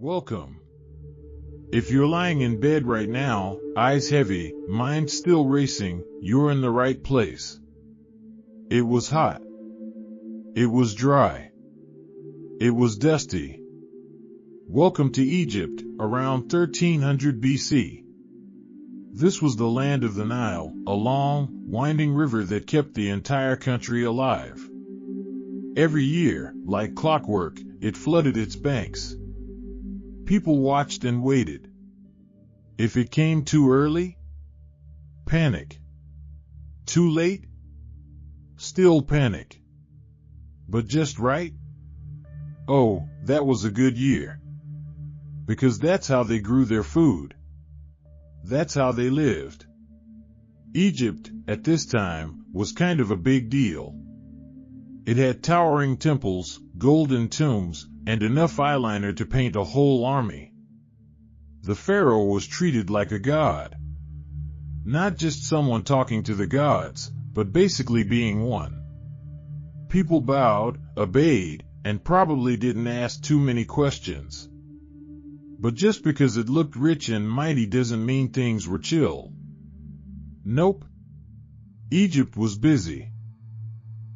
Welcome. If you're lying in bed right now, eyes heavy, mind still racing, you're in the right place. It was hot. It was dry. It was dusty. Welcome to Egypt, around 1300 BC. This was the land of the Nile, a long, winding river that kept the entire country alive. Every year, like clockwork, it flooded its banks. People watched and waited. If it came too early, panic. Too late, still panic. But just right? Oh, that was a good year. Because that's how they grew their food. That's how they lived. Egypt, at this time, was kind of a big deal. It had towering temples, golden tombs, and enough eyeliner to paint a whole army. The pharaoh was treated like a god. Not just someone talking to the gods, but basically being one. People bowed, obeyed, and probably didn't ask too many questions. But just because it looked rich and mighty doesn't mean things were chill. Nope. Egypt was busy.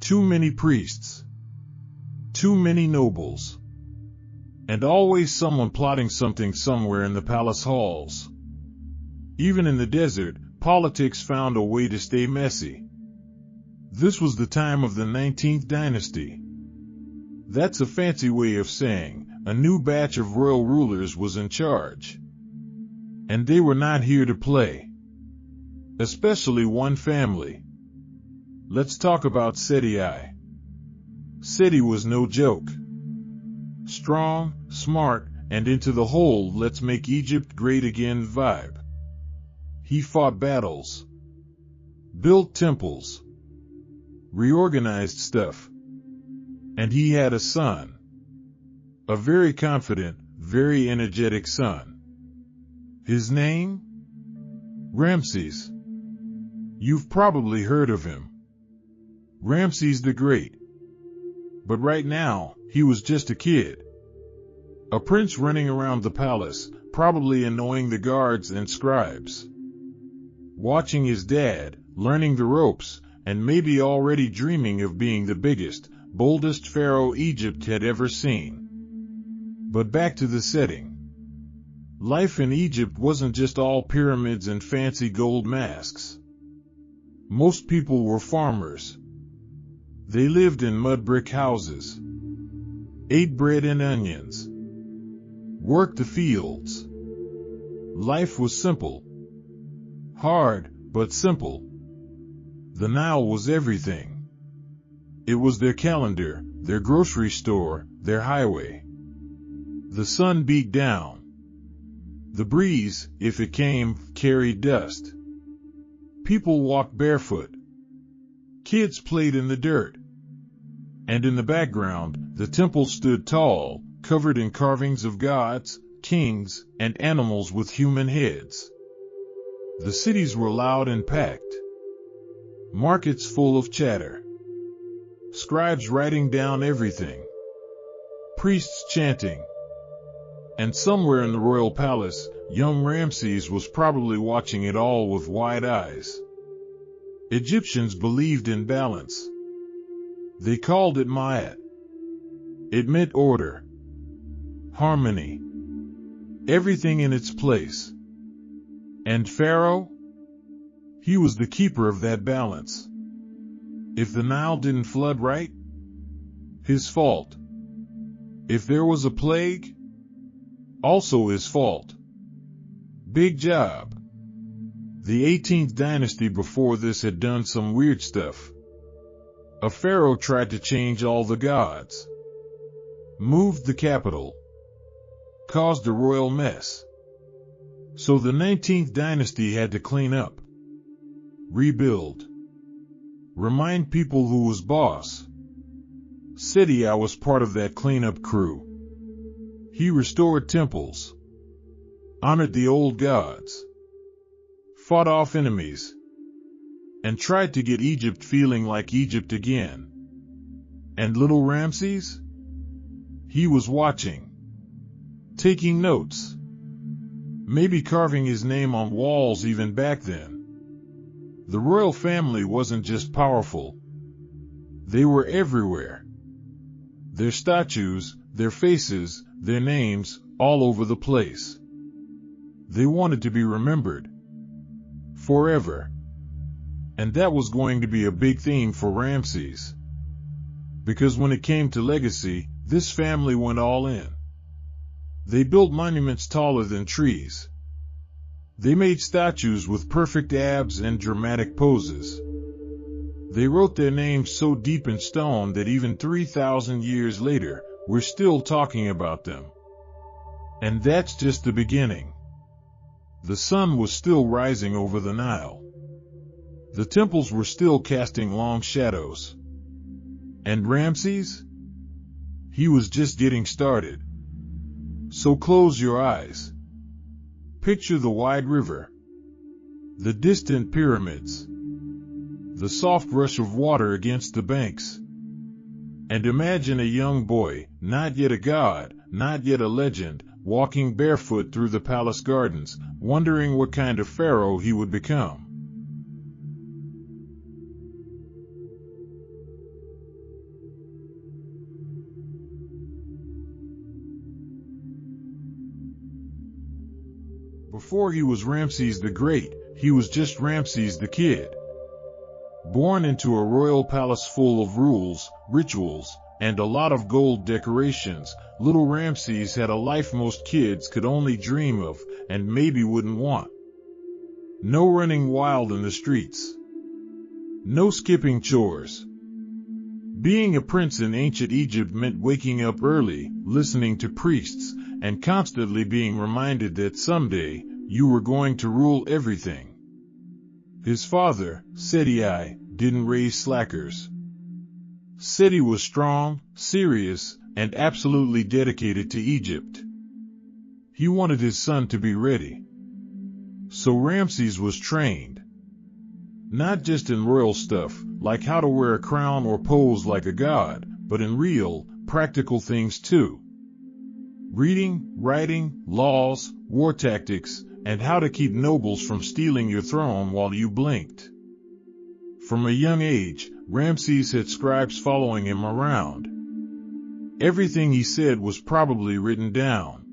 Too many priests. Too many nobles. And always someone plotting something somewhere in the palace halls. Even in the desert, politics found a way to stay messy. This was the time of the 19th dynasty. That's a fancy way of saying a new batch of royal rulers was in charge. And they were not here to play. Especially one family. Let's talk about Seti. Seti was no joke. Strong, smart, and into the whole let's make Egypt great again vibe. He fought battles. Built temples. Reorganized stuff. And he had a son. A very confident, very energetic son. His name? Ramses. You've probably heard of him. Ramses the Great. But right now, he was just a kid. A prince running around the palace, probably annoying the guards and scribes. Watching his dad, learning the ropes, and maybe already dreaming of being the biggest, boldest pharaoh Egypt had ever seen. But back to the setting. Life in Egypt wasn't just all pyramids and fancy gold masks. Most people were farmers. They lived in mud brick houses. Ate bread and onions. Worked the fields. Life was simple. Hard, but simple. The Nile was everything. It was their calendar, their grocery store, their highway. The sun beat down. The breeze, if it came, carried dust. People walked barefoot. Kids played in the dirt. And in the background, the temple stood tall, covered in carvings of gods, kings, and animals with human heads. The cities were loud and packed. Markets full of chatter. Scribes writing down everything. Priests chanting. And somewhere in the royal palace, young Ramses was probably watching it all with wide eyes. Egyptians believed in balance. They called it Ma'at. It meant order. Harmony. Everything in its place. And Pharaoh? He was the keeper of that balance. If the Nile didn't flood right, his fault. If there was a plague, also his fault. Big job. The 18th dynasty before this had done some weird stuff. A pharaoh tried to change all the gods. Moved the capital. Caused a royal mess. So the 19th dynasty had to clean up. Rebuild. Remind people who was boss. Seti was part of that cleanup crew. He restored temples. Honored the old gods. Fought off enemies. And tried to get Egypt feeling like Egypt again. And little Ramses? He was watching. taking notes, maybe carving his name on walls even back then. The royal family wasn't just powerful, they were everywhere. Their statues, their faces, their names, all over the place. They wanted to be remembered. Forever. And that was going to be a big theme for Ramses. Because when it came to legacy, this family went all in. They built monuments taller than trees. They made statues with perfect abs and dramatic poses. They wrote their names so deep in stone that even 3,000 years later, we're still talking about them. And that's just the beginning. The sun was still rising over the Nile. The temples were still casting long shadows. And Ramses? He was just getting started. So close your eyes. Picture the wide river, the distant pyramids, the soft rush of water against the banks. And imagine a young boy, not yet a god, not yet a legend, walking barefoot through the palace gardens, wondering what kind of pharaoh he would become. Before he was Ramses the Great, he was just Ramses the Kid. Born into a royal palace full of rules, rituals, and a lot of gold decorations, little Ramses had a life most kids could only dream of, and maybe wouldn't want. No running wild in the streets. No skipping chores. Being a prince in ancient Egypt meant waking up early, listening to priests, and constantly being reminded that someday, you were going to rule everything. His father, Seti, didn't raise slackers. Seti was strong, serious, and absolutely dedicated to Egypt. He wanted his son to be ready. So Ramses was trained. Not just in royal stuff, like how to wear a crown or pose like a god, but in real, practical things too. Reading, writing, laws, war tactics, and how to keep nobles from stealing your throne while you blinked. From a young age, Ramses had scribes following him around. Everything he said was probably written down.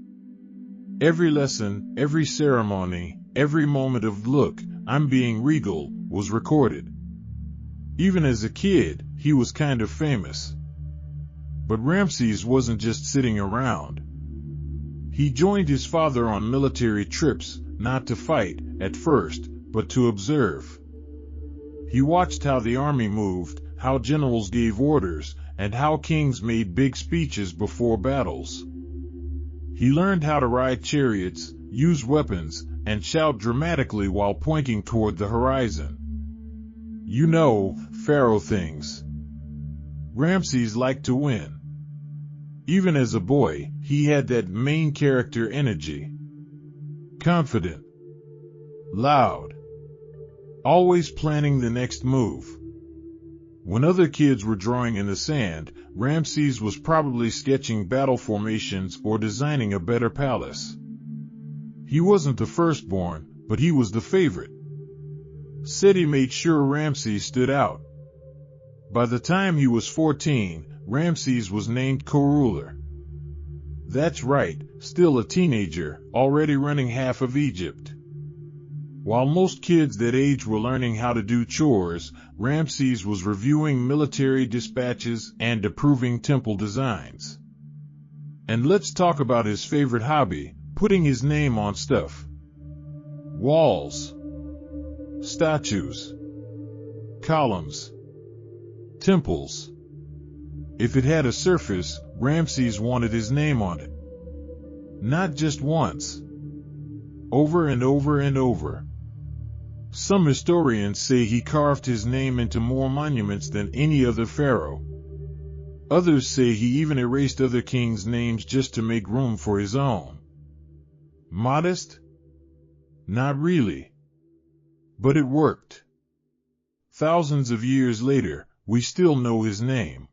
Every lesson, every ceremony, every moment of "look, I'm being regal" was recorded. Even as a kid, he was kind of famous. But Ramses wasn't just sitting around. He joined his father on military trips, not to fight, at first, but to observe. He watched how the army moved, how generals gave orders, and how kings made big speeches before battles. He learned how to ride chariots, use weapons, and shout dramatically while pointing toward the horizon. You know, pharaoh things. Ramses liked to win. Even as a boy, he had that main character energy. Confident. Loud. Always planning the next move. When other kids were drawing in the sand, Ramses was probably sketching battle formations or designing a better palace. He wasn't the firstborn, but he was the favorite. Seti made sure Ramses stood out. By the time he was 14, Ramses was named co-ruler. That's right, still a teenager, already running half of Egypt. While most kids that age were learning how to do chores, Ramses was reviewing military dispatches and approving temple designs. And let's talk about his favorite hobby, putting his name on stuff. Walls. Statues. Columns. Temples. If it had a surface, Ramses wanted his name on it. Not just once. Over and over and over. Some historians say he carved his name into more monuments than any other pharaoh. Others say he even erased other kings' names just to make room for his own. Modest? Not really. But it worked. Thousands of years later, we still know his name.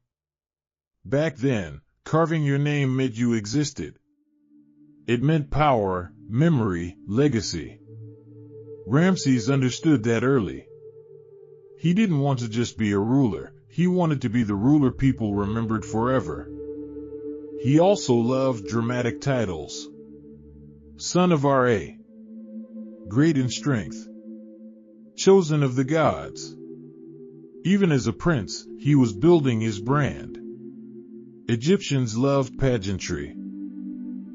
Back then, carving your name meant you existed. It meant power, memory, legacy. Ramses understood that early. He didn't want to just be a ruler, he wanted to be the ruler people remembered forever. He also loved dramatic titles. Son of Ra, great in strength, chosen of the gods. Even as a prince, he was building his brand. Egyptians loved pageantry.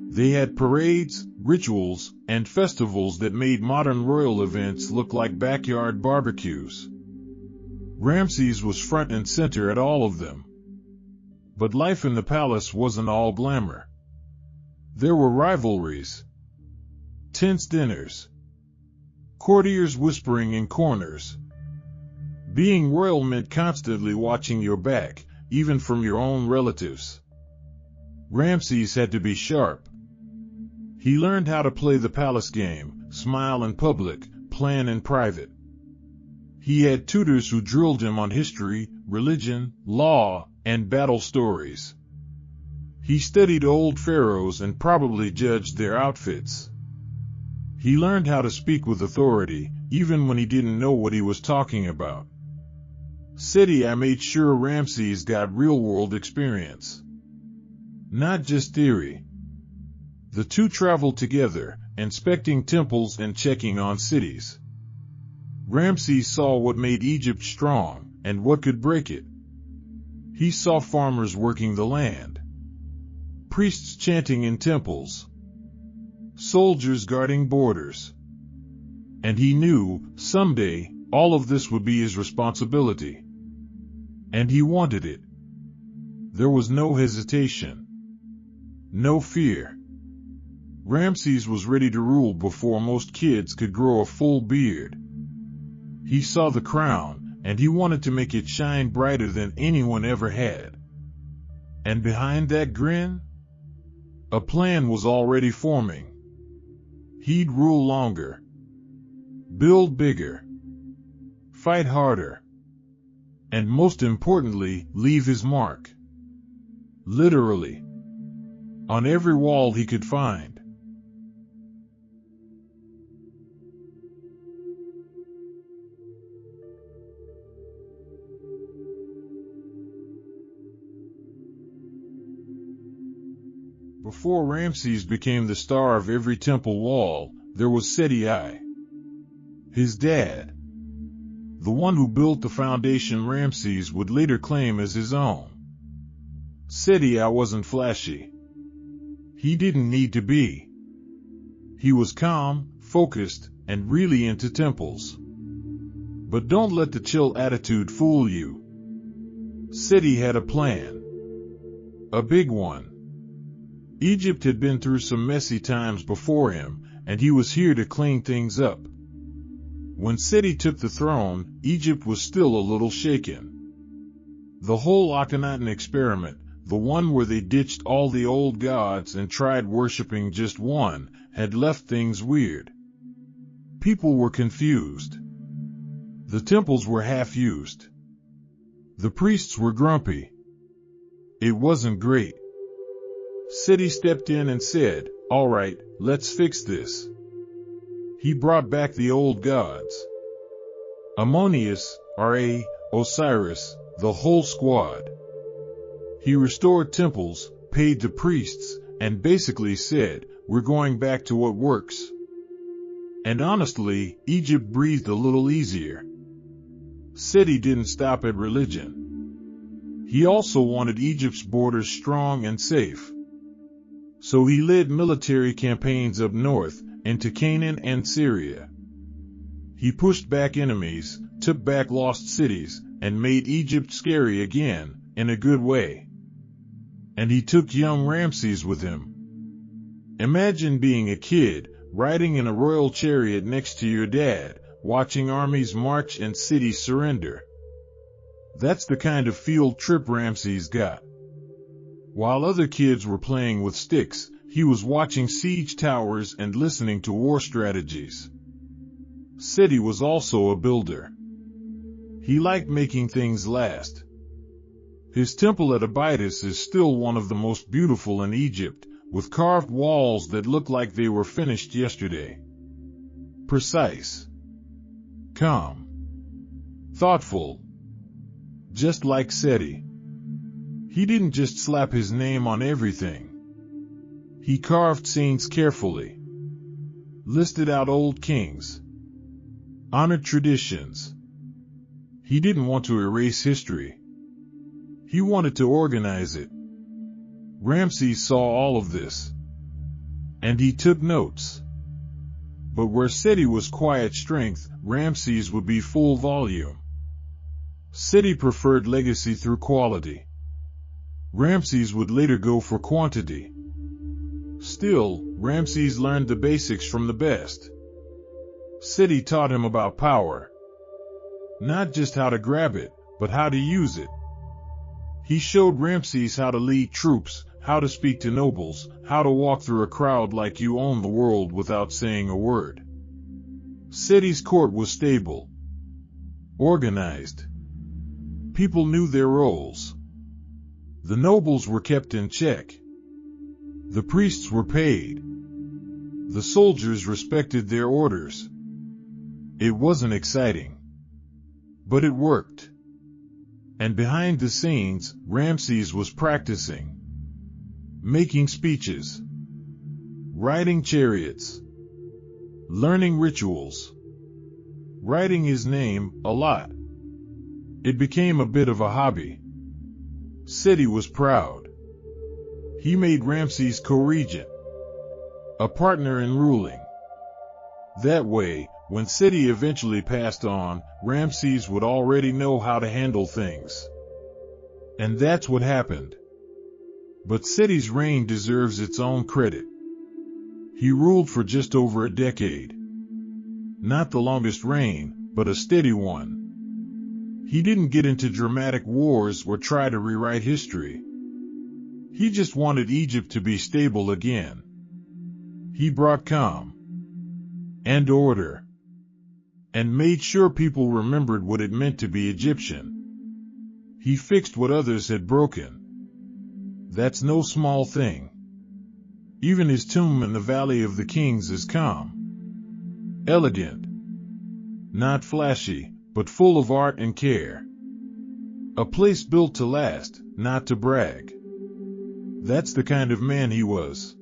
They had parades, rituals, and festivals that made modern royal events look like backyard barbecues. Ramses was front and center at all of them. But life in the palace wasn't all glamour. There were rivalries, tense dinners, courtiers whispering in corners. Being royal meant constantly watching your back, even from your own relatives. Ramses had to be sharp. He learned how to play the palace game, smile in public, plan in private. He had tutors who drilled him on history, religion, law, and battle stories. He studied old pharaohs and probably judged their outfits. He learned how to speak with authority, even when he didn't know what he was talking about. Seti I made sure Ramses got real-world experience, not just theory. The two traveled together, inspecting temples and checking on cities. Ramses saw what made Egypt strong, and what could break it. He saw farmers working the land, priests chanting in temples, soldiers guarding borders. And he knew, someday, all of this would be his responsibility. And he wanted it. There was no hesitation, no fear. Ramses was ready to rule before most kids could grow a full beard. He saw the crown, and he wanted to make it shine brighter than anyone ever had. And behind that grin, a plan was already forming. He'd rule longer, build bigger, fight harder, and most importantly, leave his mark. Literally, on every wall he could find. Before Ramses became the star of every temple wall, there was Seti I, his dad, the one who built the foundation Ramses would later claim as his own. Seti I wasn't flashy. He didn't need to be. He was calm, focused, and really into temples. But don't let the chill attitude fool you. Seti had a plan. A big one. Egypt had been through some messy times before him, and he was here to clean things up. When Seti took the throne, Egypt was still a little shaken. The whole Akhenaten experiment, the one where they ditched all the old gods and tried worshipping just one, had left things weird. People were confused. The temples were half-used. The priests were grumpy. It wasn't great. Seti stepped in and said, "All right, let's fix this." He brought back the old gods. Ammonius, Ra, Osiris, the whole squad. He restored temples, paid the priests, and basically said, "We're going back to what works." And honestly, Egypt breathed a little easier. Seti didn't stop at religion. He also wanted Egypt's borders strong and safe. So he led military campaigns up north, into Canaan and Syria. He pushed back enemies, took back lost cities, and made Egypt scary again, in a good way. And he took young Ramses with him. Imagine being a kid, riding in a royal chariot next to your dad, watching armies march and cities surrender. That's the kind of field trip Ramses got. While other kids were playing with sticks, he was watching siege towers and listening to war strategies. Seti was also a builder. He liked making things last. His temple at Abydos is still one of the most beautiful in Egypt, with carved walls that looked like they were finished yesterday. Precise, calm, thoughtful, just like Seti. He didn't just slap his name on everything. He carved scenes carefully, listed out old kings, honored traditions. He didn't want to erase history. He wanted to organize it. Ramses saw all of this, and he took notes. But where Seti was quiet strength, Ramses would be full volume. Seti preferred legacy through quality. Ramses would later go for quantity. Still, Ramses learned the basics from the best. Seti taught him about power. Not just how to grab it, but how to use it. He showed Ramses how to lead troops, how to speak to nobles, how to walk through a crowd like you own the world without saying a word. Seti's court was stable, organized. People knew their roles. The nobles were kept in check. The priests were paid. The soldiers respected their orders. It wasn't exciting, but it worked. And behind the scenes, Ramses was practicing, making speeches, riding chariots, learning rituals, writing his name a lot. It became a bit of a hobby. Seti was proud. He made Ramses co-regent, a partner in ruling. That way, when Seti eventually passed on, Ramses would already know how to handle things. And that's what happened. But Seti's reign deserves its own credit. He ruled for just over a decade. Not the longest reign, but a steady one. He didn't get into dramatic wars or try to rewrite history. He just wanted Egypt to be stable again. He brought calm and order, and made sure people remembered what it meant to be Egyptian. He fixed what others had broken. That's no small thing. Even his tomb in the Valley of the Kings is calm, elegant, not flashy, but full of art and care. A place built to last, not to brag. That's the kind of man he was.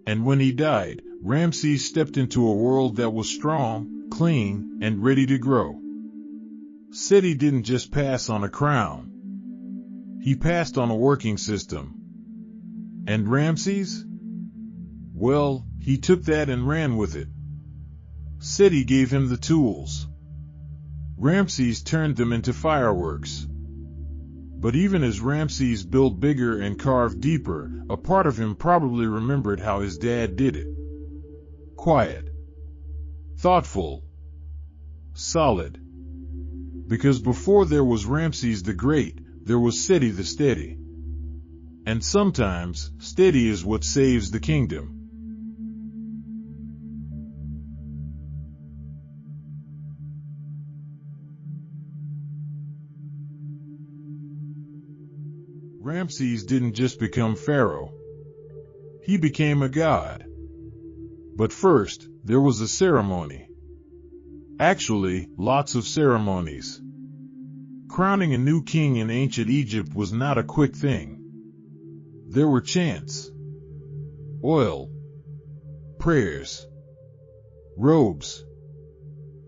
And when he died, Ramses stepped into a world that was strong, clean, and ready to grow. Seti didn't just pass on a crown. He passed on a working system. And Ramses? Well, he took that and ran with it. Seti gave him the tools. Ramses turned them into fireworks. But even as Ramses built bigger and carved deeper, a part of him probably remembered how his dad did it. Quiet, thoughtful, solid. Because before there was Ramses the Great, there was Seti the Steady. And sometimes, steady is what saves the kingdom. Ramses didn't just become pharaoh. He became a god. But first, there was a ceremony. Actually, lots of ceremonies. Crowning a new king in ancient Egypt was not a quick thing. There were chants, oil, prayers, robes,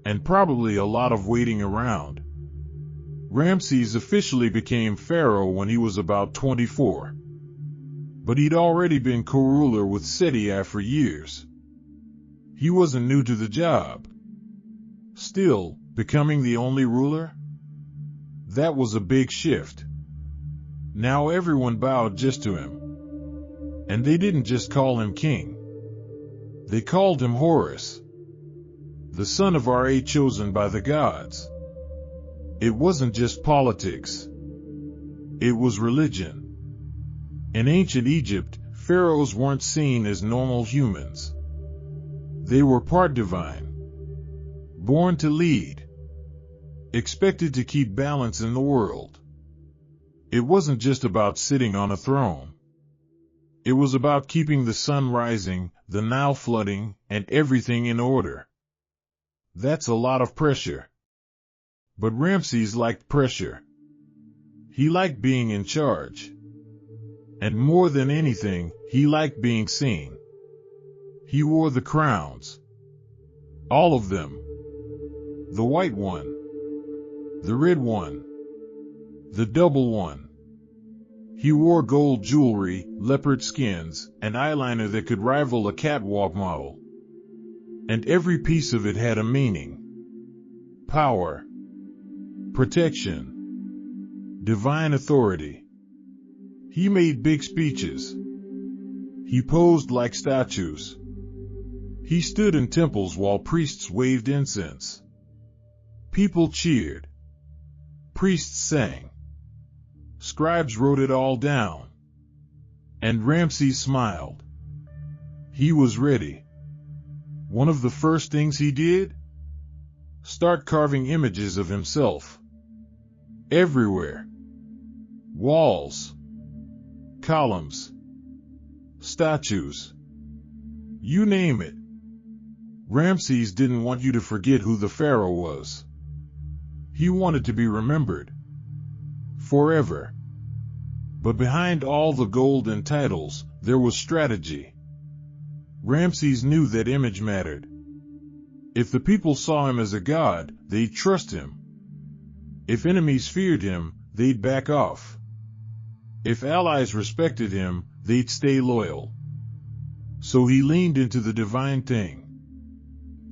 and probably a lot of waiting around. Ramses officially became pharaoh when he was about 24. But he'd already been co-ruler with Seti for years. He wasn't new to the job. Still, becoming the only ruler? That was a big shift. Now everyone bowed just to him. And they didn't just call him king. They called him Horus, the son of Ra chosen by the gods. It wasn't just politics. It was religion. In ancient Egypt, pharaohs weren't seen as normal humans. They were part divine, born to lead, expected to keep balance in the world. It wasn't just about sitting on a throne. It was about keeping the sun rising, the Nile flooding, and everything in order. That's a lot of pressure. But Ramses liked pressure. He liked being in charge. And more than anything, he liked being seen. He wore the crowns. All of them. The white one. The red one. The double one. He wore gold jewelry, leopard skins, and eyeliner that could rival a catwalk model. And every piece of it had a meaning. Power. Protection. Divine authority. He made big speeches. He posed like statues. He stood in temples while priests waved incense. People cheered. Priests sang. Scribes wrote it all down. And Ramses smiled. He was ready. One of the first things he did? Start carving images of himself. Everywhere. Walls. Columns. Statues. You name it. Ramses didn't want you to forget who the pharaoh was. He wanted to be remembered. Forever. But behind all the gold and titles, there was strategy. Ramses knew that image mattered. If the people saw him as a god, they'd trust him. If enemies feared him, they'd back off. If allies respected him, they'd stay loyal. So he leaned into the divine thing.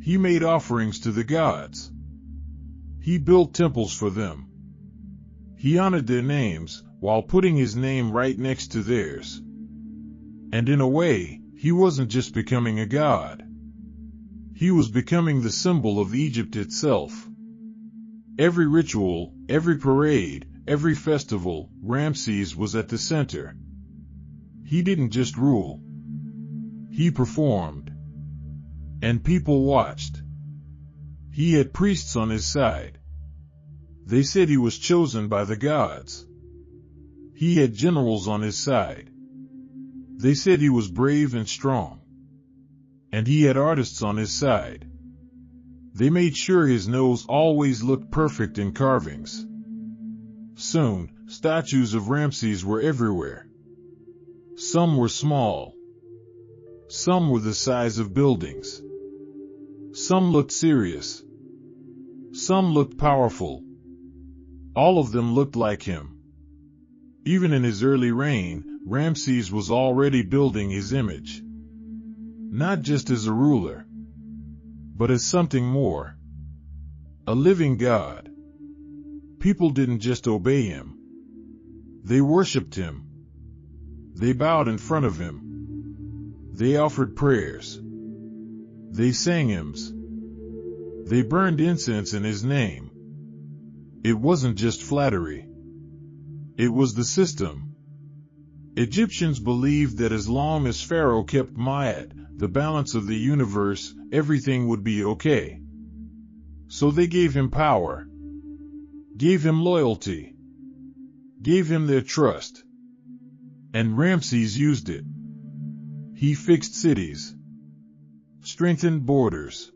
He made offerings to the gods. He built temples for them. He honored their names, while putting his name right next to theirs. And in a way, he wasn't just becoming a god. He was becoming the symbol of Egypt itself. Every ritual, every parade, every festival, Ramses was at the center. He didn't just rule. He performed. And people watched. He had priests on his side. They said he was chosen by the gods. He had generals on his side. They said he was brave and strong. And he had artists on his side. They made sure his nose always looked perfect in carvings. Soon, statues of Ramses were everywhere. Some were small. Some were the size of buildings. Some looked serious. Some looked powerful. All of them looked like him. Even in his early reign, Ramses was already building his image. Not just as a ruler, but as something more. A living god. People didn't just obey him. They worshipped him. They bowed in front of him. They offered prayers. They sang hymns. They burned incense in his name. It wasn't just flattery. It was the system. Egyptians believed that as long as Pharaoh kept Ma'at, the balance of the universe, everything would be okay. So they gave him power, gave him loyalty, gave him their trust. And Ramses used it. He fixed cities, strengthened borders,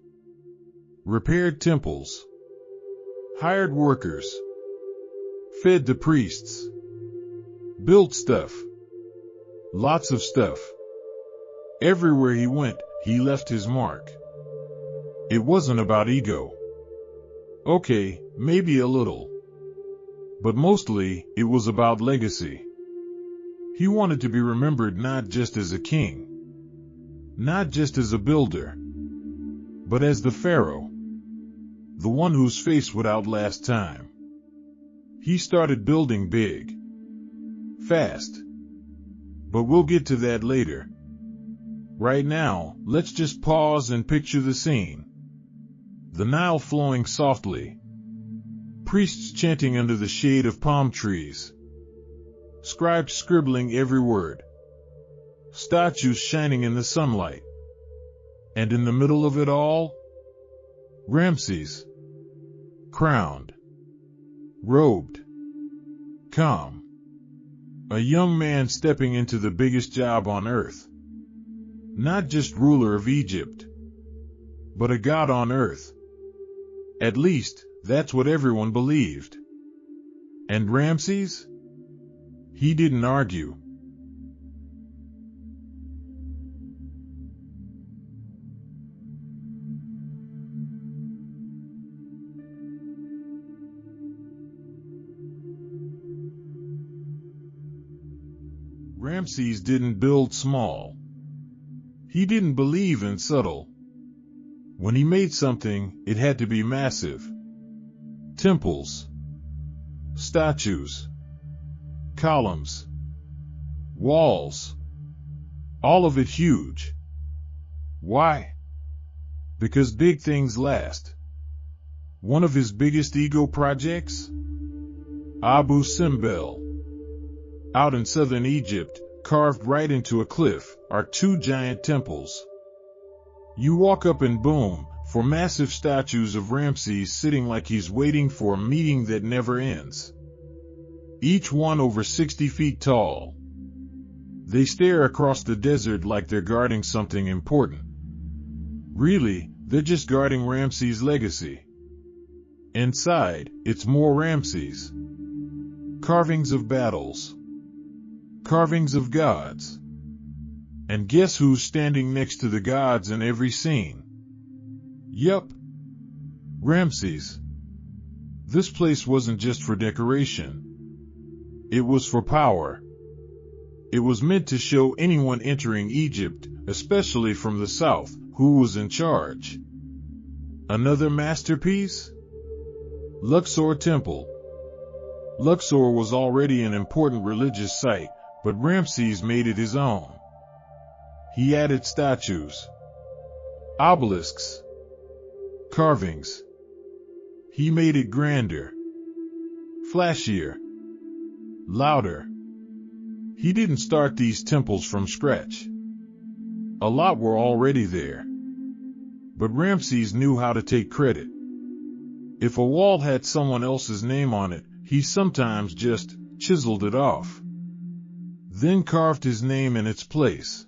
repaired temples, hired workers, fed the priests, built stuff, lots of stuff. Everywhere he went, he left his mark. It wasn't about ego. Okay, maybe a little. But mostly, it was about legacy. He wanted to be remembered not just as a king, not just as a builder, but as the pharaoh, the one whose face would outlast time. He started building big, fast. But we'll get to that later. Right now, let's just pause and picture the scene. The Nile flowing softly. Priests chanting under the shade of palm trees. Scribes scribbling every word. Statues shining in the sunlight. And in the middle of it all, Ramses. Crowned. Robed. Calm. A young man stepping into the biggest job on earth. Not just ruler of Egypt, but a god on earth. At least, that's what everyone believed. And Ramses? He didn't argue. Ramses didn't build small. He didn't believe in subtle. When he made something, it had to be massive. Temples, statues, columns, walls, all of it huge. Why? Because big things last. One of his biggest ego projects? Abu Simbel. Out in southern Egypt, carved right into a cliff, are two giant temples. You walk up and boom, for massive statues of Ramses sitting like he's waiting for a meeting that never ends. Each one over 60 feet tall. They stare across the desert like they're guarding something important. Really, they're just guarding Ramses' legacy. Inside, it's more Ramses. Carvings of battles. Carvings of gods. And guess who's standing next to the gods in every scene? Yup. Ramses. This place wasn't just for decoration. It was for power. It was meant to show anyone entering Egypt, especially from the south, who was in charge. Another masterpiece? Luxor Temple. Luxor was already an important religious site, but Ramses made it his own. He added statues, obelisks, carvings. He made it grander, flashier, louder. He didn't start these temples from scratch. A lot were already there. But Ramses knew how to take credit. If a wall had someone else's name on it, he sometimes just chiseled it off. Then carved his name in its place.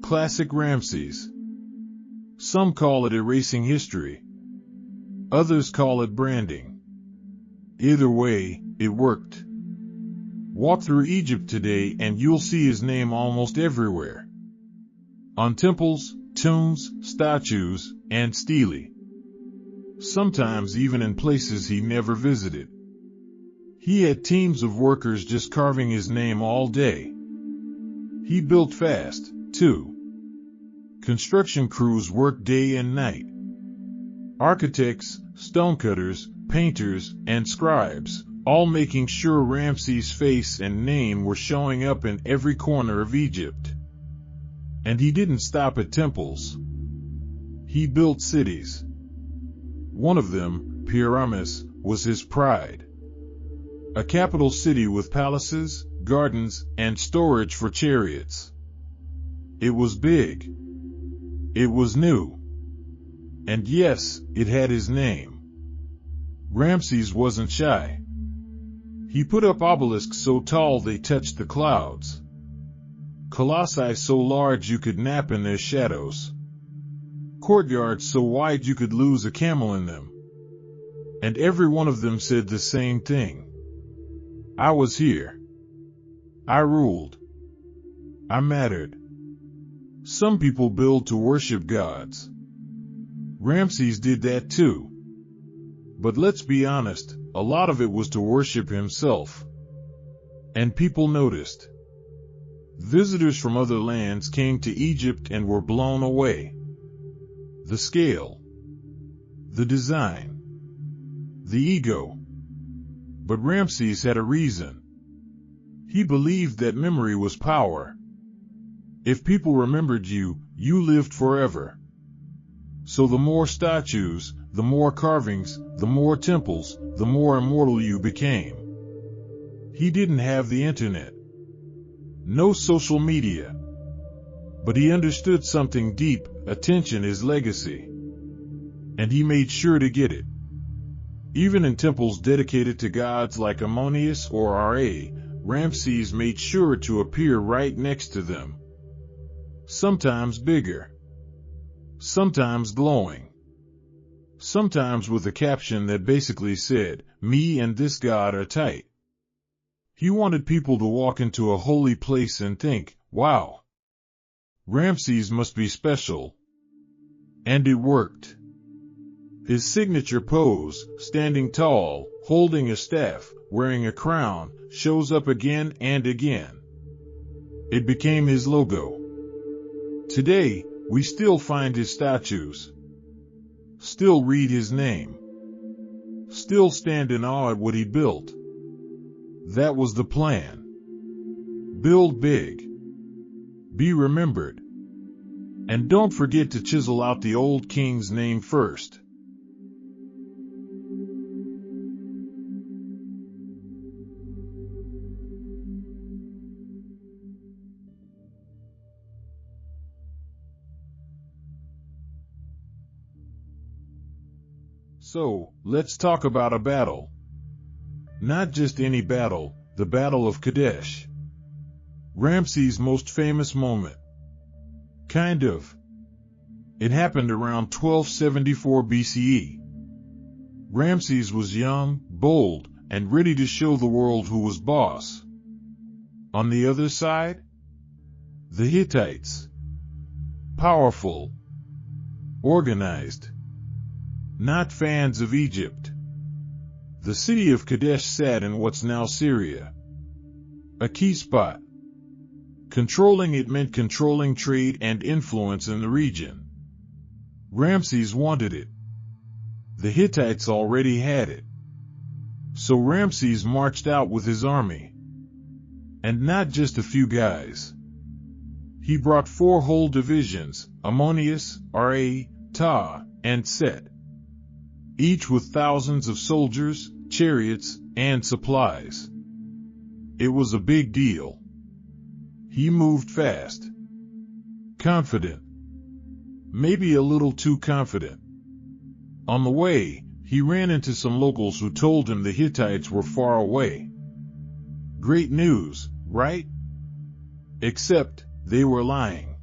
Classic Ramses. Some call it erasing history. Others call it branding. Either way, it worked. Walk through Egypt today and you'll see his name almost everywhere. On temples, tombs, statues, and stelae. Sometimes even in places he never visited. He had teams of workers just carving his name all day. He built fast, too. Construction crews worked day and night. Architects, stonecutters, painters, and scribes, all making sure Ramses' face and name were showing up in every corner of Egypt. And he didn't stop at temples. He built cities. One of them, Pyramus, was his pride. A capital city with palaces, gardens, and storage for chariots. It was big. It was new. And yes, it had his name. Ramses wasn't shy. He put up obelisks so tall they touched the clouds. Colossi so large you could nap in their shadows. Courtyards so wide you could lose a camel in them. And every one of them said the same thing. I was here. I ruled. I mattered. Some people build to worship gods. Ramses did that too. But let's be honest, a lot of it was to worship himself. And people noticed. Visitors from other lands came to Egypt and were blown away. The scale. The design. The ego. But Ramses had a reason. He believed that memory was power. If people remembered you, you lived forever. So the more statues, the more carvings, the more temples, the more immortal you became. He didn't have the internet. No social media. But he understood something deep: attention is legacy. And he made sure to get it. Even in temples dedicated to gods like Ammonius or Ra, Ramses made sure to appear right next to them. Sometimes bigger, sometimes glowing, sometimes with a caption that basically said, "Me and this God are tight." He wanted people to walk into a holy place and think, "Wow, Ramses must be special." And it worked. His signature pose, standing tall, holding a staff, wearing a crown, shows up again and again. It became his logo. Today, we still find his statues, still read his name, still stand in awe at what he built. That was the plan. Build big. Be remembered. And don't forget to chisel out the old king's name first. So, let's talk about a battle. Not just any battle, the Battle of Kadesh. Ramses' most famous moment. Kind of. It happened around 1274 BCE. Ramses was young, bold, and ready to show the world who was boss. On the other side, the Hittites. Powerful. Organized. Not fans of Egypt. The city of Kadesh sat in what's now Syria. A key spot. Controlling it meant controlling trade and influence in the region. Ramses wanted it. The Hittites already had it. So Ramses marched out with his army. And not just a few guys. He brought 4 whole divisions, Ammonius, Ra, Ta, and Set. Each with thousands of soldiers, chariots, and supplies. It was a big deal. He moved fast. Confident. Maybe a little too confident. On the way, he ran into some locals who told him the Hittites were far away. Great news, right? Except, they were lying.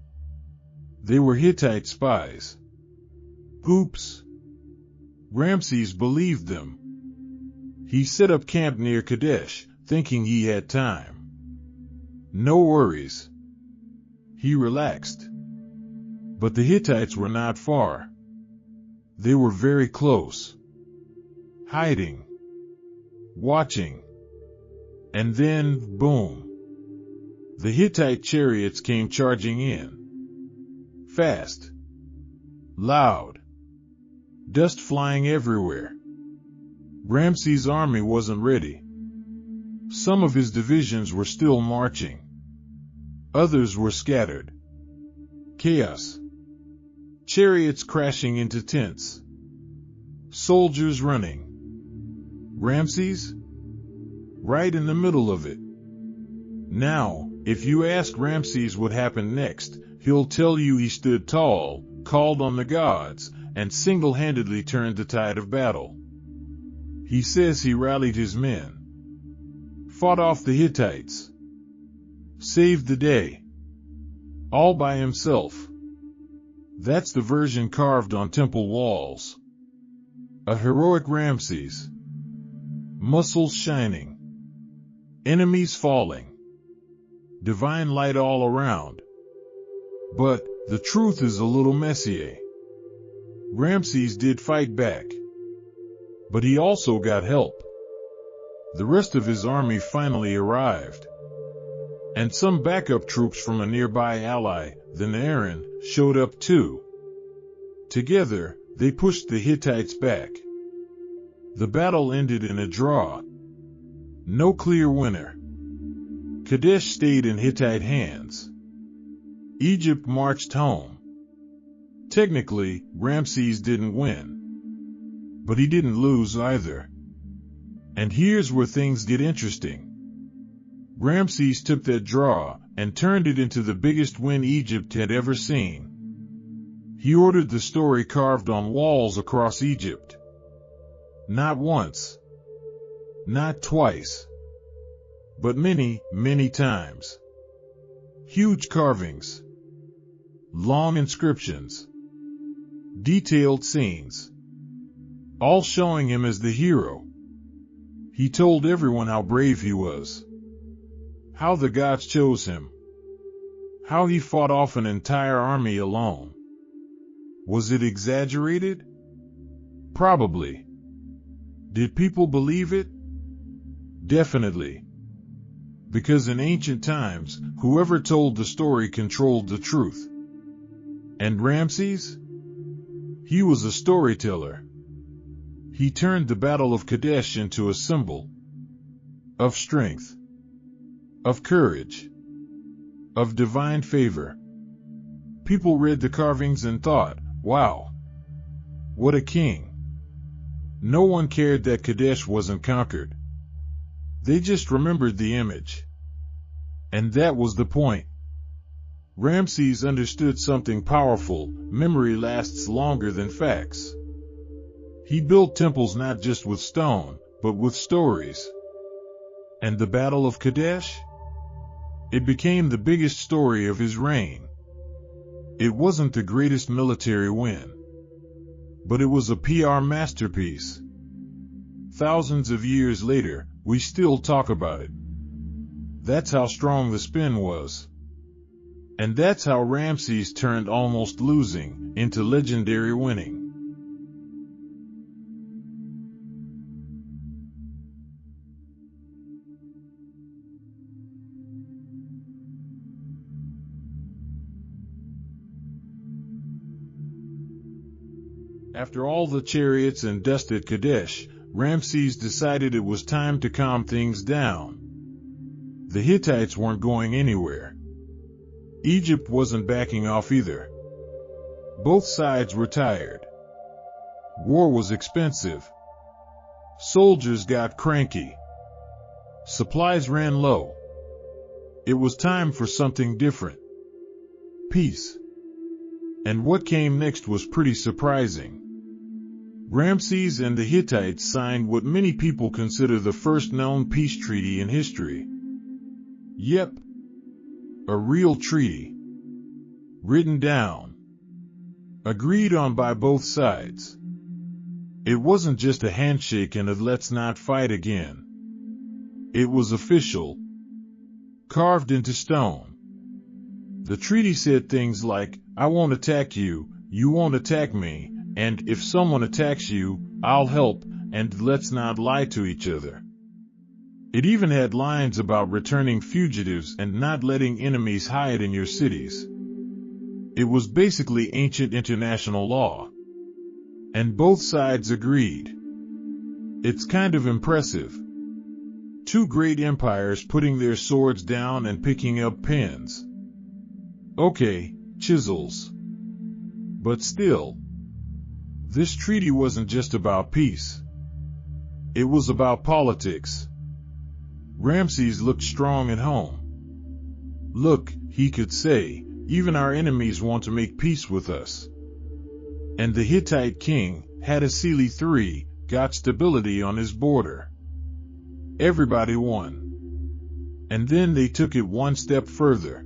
They were Hittite spies. Oops. Ramses believed them. He set up camp near Kadesh, thinking he had time. No worries. He relaxed. But the Hittites were not far. They were very close. Hiding. Watching. And then, boom. The Hittite chariots came charging in. Fast. Loud. Dust flying everywhere. Ramses' army wasn't ready. Some of his divisions were still marching. Others were scattered. Chaos. Chariots crashing into tents. Soldiers running. Ramses? Right in the middle of it. Now, if you ask Ramses what happened next, he'll tell you he stood tall, called on the gods, and single-handedly turned the tide of battle. He says he rallied his men, fought off the Hittites, saved the day, all by himself. That's the version carved on temple walls. A heroic Ramses. Muscles shining. Enemies falling. Divine light all around. But the truth is a little messier. Ramses did fight back. But he also got help. The rest of his army finally arrived. And some backup troops from a nearby ally, the Naaran, showed up too. Together, they pushed the Hittites back. The battle ended in a draw. No clear winner. Kadesh stayed in Hittite hands. Egypt marched home. Technically, Ramses didn't win. But he didn't lose either. And here's where things get interesting. Ramses took that draw and turned it into the biggest win Egypt had ever seen. He ordered the story carved on walls across Egypt. Not once. Not twice. but many, many times. Huge carvings, long inscriptions, detailed scenes, all showing him as the hero. He told everyone how brave he was, how the gods chose him, how he fought off an entire army alone. Was it exaggerated? Probably. Did people believe it? Definitely. Because in ancient times, whoever told the story controlled the truth. And Ramses? He was a storyteller. He turned the Battle of Kadesh into a symbol of strength, of courage, of divine favor. People read the carvings and thought, wow, what a king. No one cared that Kadesh wasn't conquered. They just remembered the image. And that was the point. Ramses understood something powerful: memory lasts longer than facts. He built temples not just with stone, but with stories. And the Battle of Kadesh? It became the biggest story of his reign. It wasn't the greatest military win, but it was a PR masterpiece. Thousands of years later, we still talk about it. That's how strong the spin was. And that's how Ramses turned almost losing into legendary winning. After all the chariots and dust at Kadesh, Ramses decided it was time to calm things down. The Hittites weren't going anywhere. Egypt wasn't backing off either. Both sides were tired. War was expensive. Soldiers got cranky. Supplies ran low. It was time for something different. Peace. And what came next was pretty surprising. Ramses and the Hittites signed what many people consider the first known peace treaty in history. Yep. A real treaty. Written down. Agreed on by both sides. It wasn't just a handshake and a let's not fight again. It was official. Carved into stone. The treaty said things like, I won't attack you, you won't attack me, and if someone attacks you, I'll help, and let's not lie to each other. It even had lines about returning fugitives and not letting enemies hide in your cities. It was basically ancient international law. And both sides agreed. It's kind of impressive. Two great empires putting their swords down and picking up pens. Okay, chisels. But still, this treaty wasn't just about peace. It was about politics. Ramses looked strong at home. Look, he could say, even our enemies want to make peace with us. And the Hittite king, Hattusili III, got stability on his border. Everybody won. And then they took it one step further.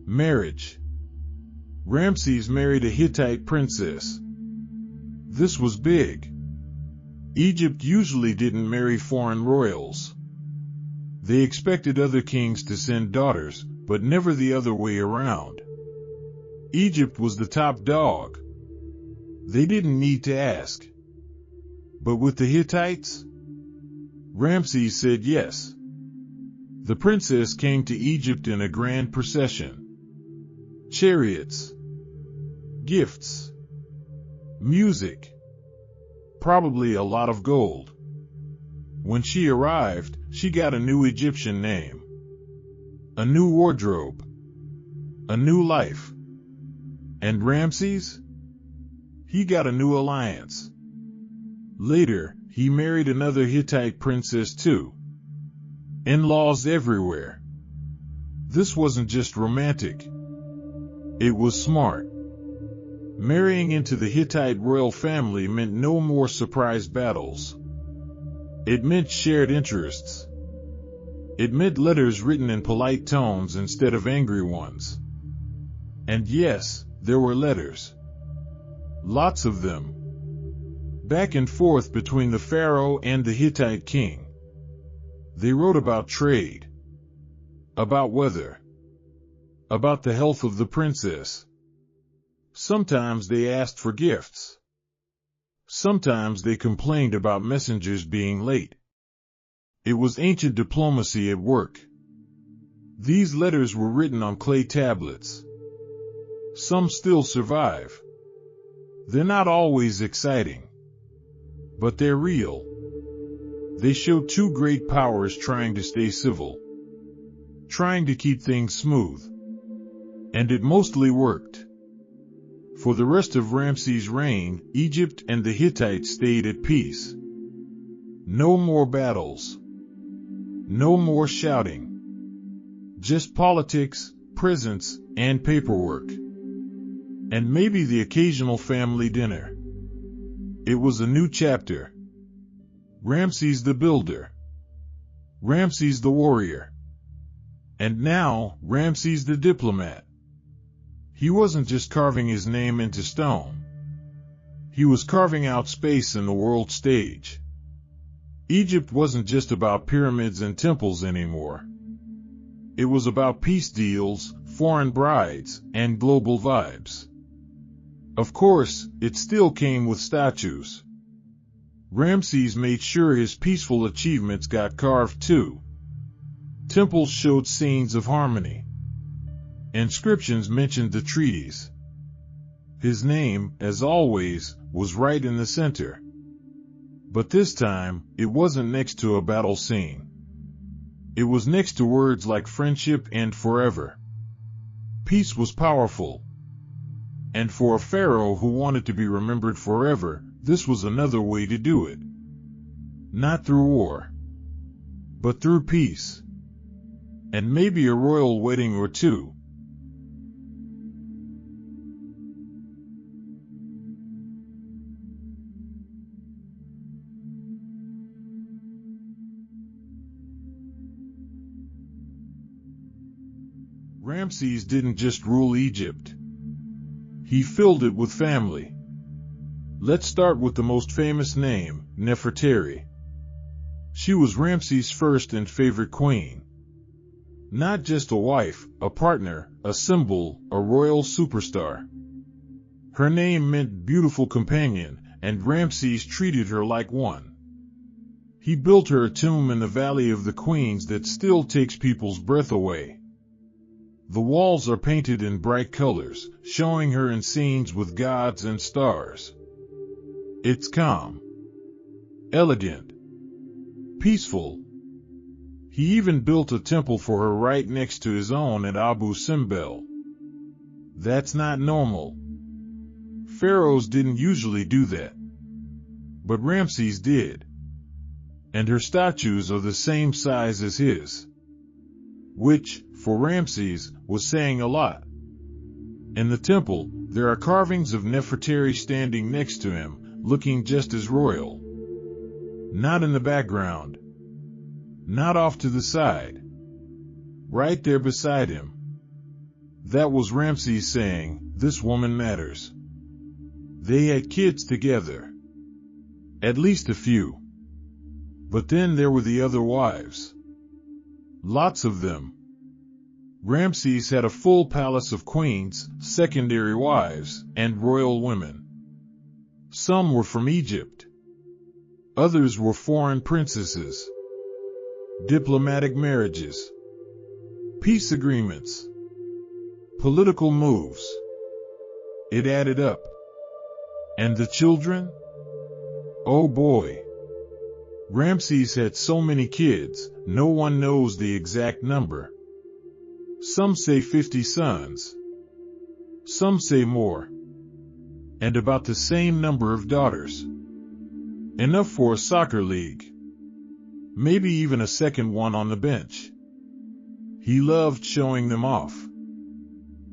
Marriage. Ramses married a Hittite princess. This was big. Egypt usually didn't marry foreign royals. They expected other kings to send daughters, but never the other way around. Egypt was the top dog. They didn't need to ask. But with the Hittites, Ramses said yes. The princess came to Egypt in a grand procession. Chariots, gifts, music, probably a lot of gold. When she arrived, she got a new Egyptian name, a new wardrobe, a new life. And Ramses? He got a new alliance. Later, he married another Hittite princess too. In-laws everywhere. This wasn't just romantic. It was smart. Marrying into the Hittite royal family meant no more surprise battles. It meant shared interests. It meant letters written in polite tones instead of angry ones. And yes, there were letters. Lots of them. Back and forth between the pharaoh and the Hittite king. They wrote about trade, about weather, about the health of the princess. Sometimes they asked for gifts. Sometimes they complained about messengers being late. It was ancient diplomacy at work. These letters were written on clay tablets. Some still survive. They're not always exciting, but they're real. They show two great powers trying to stay civil, trying to keep things smooth. And it mostly worked. For the rest of Ramses' reign, Egypt and the Hittites stayed at peace. No more battles. No more shouting. Just politics, presents, and paperwork. And maybe the occasional family dinner. It was a new chapter. Ramses the builder. Ramses the warrior. And now, Ramses the diplomat. He wasn't just carving his name into stone. He was carving out space in the world stage. Egypt wasn't just about pyramids and temples anymore. It was about peace deals, foreign brides, and global vibes. Of course, it still came with statues. Ramses made sure his peaceful achievements got carved too. Temples showed scenes of harmony. Inscriptions mentioned the treaties. His name, as always, was right in the center. But this time, it wasn't next to a battle scene. It was next to words like friendship and forever. Peace was powerful. And for a pharaoh who wanted to be remembered forever, this was another way to do it. Not through war, but through peace. And maybe a royal wedding or two. Ramses didn't just rule Egypt. He filled it with family. Let's start with the most famous name, Nefertari. She was Ramses' first and favorite queen. Not just a wife, a partner, a symbol, a royal superstar. Her name meant beautiful companion, and Ramses treated her like one. He built her a tomb in the Valley of the Queens that still takes people's breath away. The walls are painted in bright colors, showing her in scenes with gods and stars. It's calm, elegant, peaceful. He even built a temple for her right next to his own at Abu Simbel. That's not normal. Pharaohs didn't usually do that. But Ramses did. And her statues are the same size as his. Which, for Ramses, was saying a lot. In the temple, there are carvings of Nefertari standing next to him, looking just as royal. Not in the background. Not off to the side. Right there beside him. That was Ramses saying, this woman matters. They had kids together. At least a few. But then there were the other wives. Lots of them. Ramses had a full palace of queens, secondary wives, and royal women. Some were from Egypt. Others were foreign princesses. Diplomatic marriages. Peace agreements. Political moves. It added up. And the children? Oh boy. Ramses had so many kids, no one knows the exact number. Some say 50 sons. Some say more. And about the same number of daughters. Enough for a soccer league. Maybe even a second one on the bench. He loved showing them off.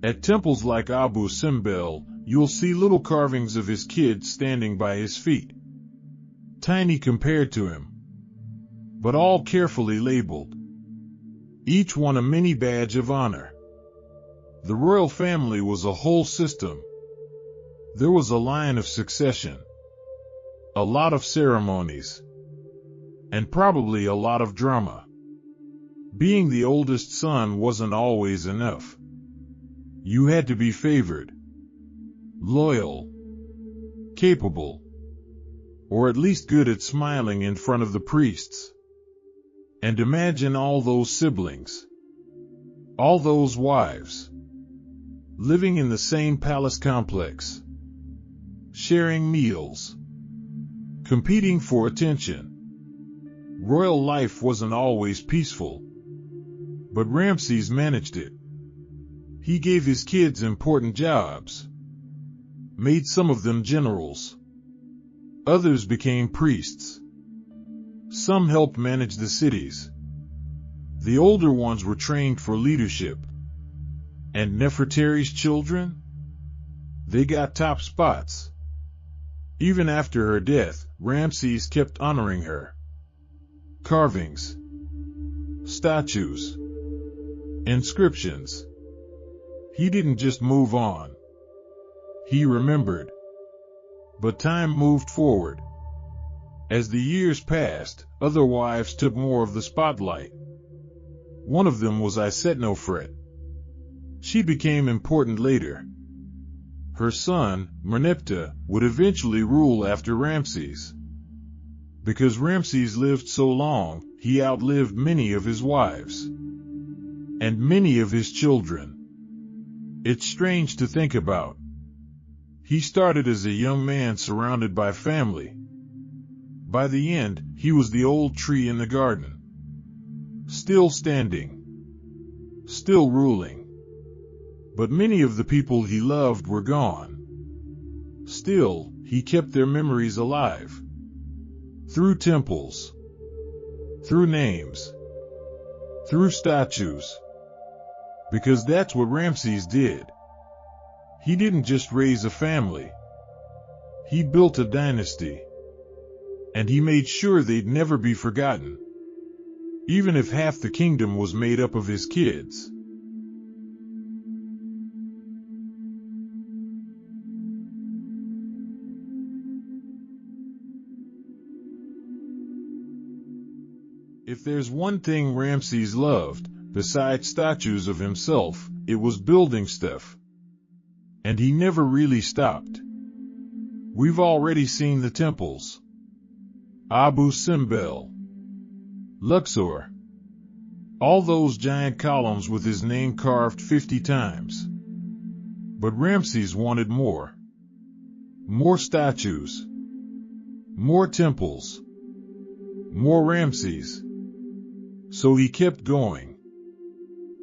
At temples like Abu Simbel, you'll see little carvings of his kids standing by his feet. Tiny compared to him. But all carefully labeled. each one a mini badge of honor. The royal family was a whole system. There was a line of succession, a lot of ceremonies, and probably a lot of drama. Being the oldest son wasn't always enough. You had to be favored, loyal, capable, or at least good at smiling in front of the priests. And imagine all those siblings, all those wives, living in the same palace complex, sharing meals, competing for attention. Royal life wasn't always peaceful, but Ramses managed it. He gave his kids important jobs, made some of them generals. Others became priests. Some helped manage the cities. The older ones were trained for leadership. And Nefertari's children? They got top spots. Even after her death, Ramses kept honoring her. Carvings, statues, inscriptions. He didn't just move on. He remembered. But time moved forward. As the years passed, other wives took more of the spotlight. One of them was Isetnofret. She became important later. Her son, Merneptah, would eventually rule after Ramses. Because Ramses lived so long, he outlived many of his wives. And many of his children. It's strange to think about. He started as a young man surrounded by family. By the end, he was the old tree in the garden. Still standing. Still ruling. But many of the people he loved were gone. Still, he kept their memories alive. Through temples. Through names. Through statues. Because that's what Ramses did. He didn't just raise a family. He built a dynasty. And he made sure they'd never be forgotten. Even if half the kingdom was made up of his kids. If there's one thing Ramses loved, besides statues of himself, it was building stuff. And he never really stopped. We've already seen the temples. Abu Simbel, Luxor. All those giant columns with his name carved 50 times. But Ramses wanted more. More statues. More temples. More Ramses. So he kept going.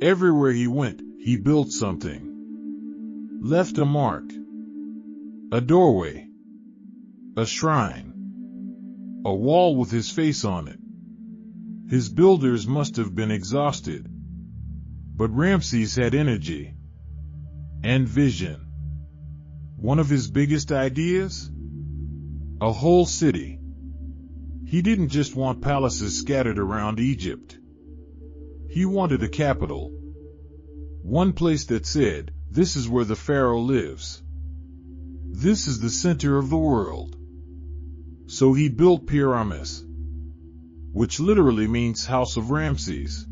Everywhere he went, he built something. Left a mark. A doorway. A shrine. A wall with his face on it. His builders must have been exhausted. But Ramses had energy. And vision. One of his biggest ideas? A whole city. He didn't just want palaces scattered around Egypt. He wanted a capital. One place that said, this is where the Pharaoh lives. This is the center of the world. So he built Pyramis, which literally means House of Ramses.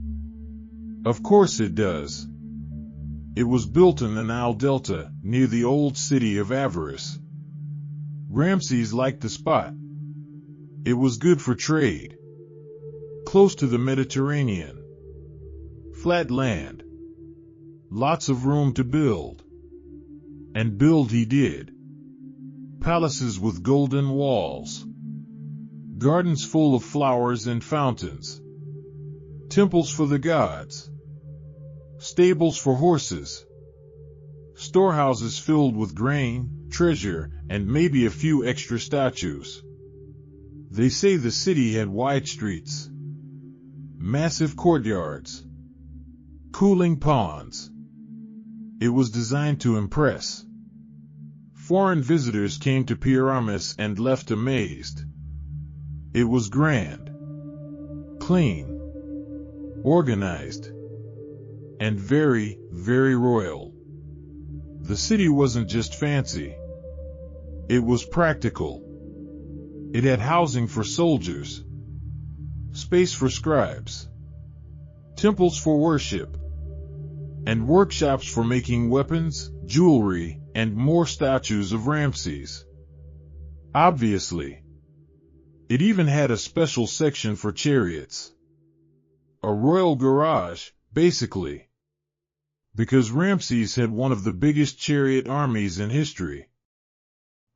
Of course it does. It was built in the Nile Delta, near the old city of Avaris. Ramses liked the spot. It was good for trade. Close to the Mediterranean. Flat land. Lots of room to build. And build he did. Palaces with golden walls. Gardens full of flowers and fountains. Temples for the gods. Stables for horses. Storehouses filled with grain, treasure, and maybe a few extra statues. They say the city had wide streets. Massive courtyards. Cooling ponds. It was designed to impress. Foreign visitors came to Pyramis and left amazed. It was grand. Clean. Organized. and very, very royal. The city wasn't just fancy. It was practical. It had housing for soldiers, space for scribes, temples for worship, and workshops for making weapons, jewelry, and more statues of Ramses. Obviously, it even had a special section for chariots. A royal garage, basically. Because Ramses had one of the biggest chariot armies in history.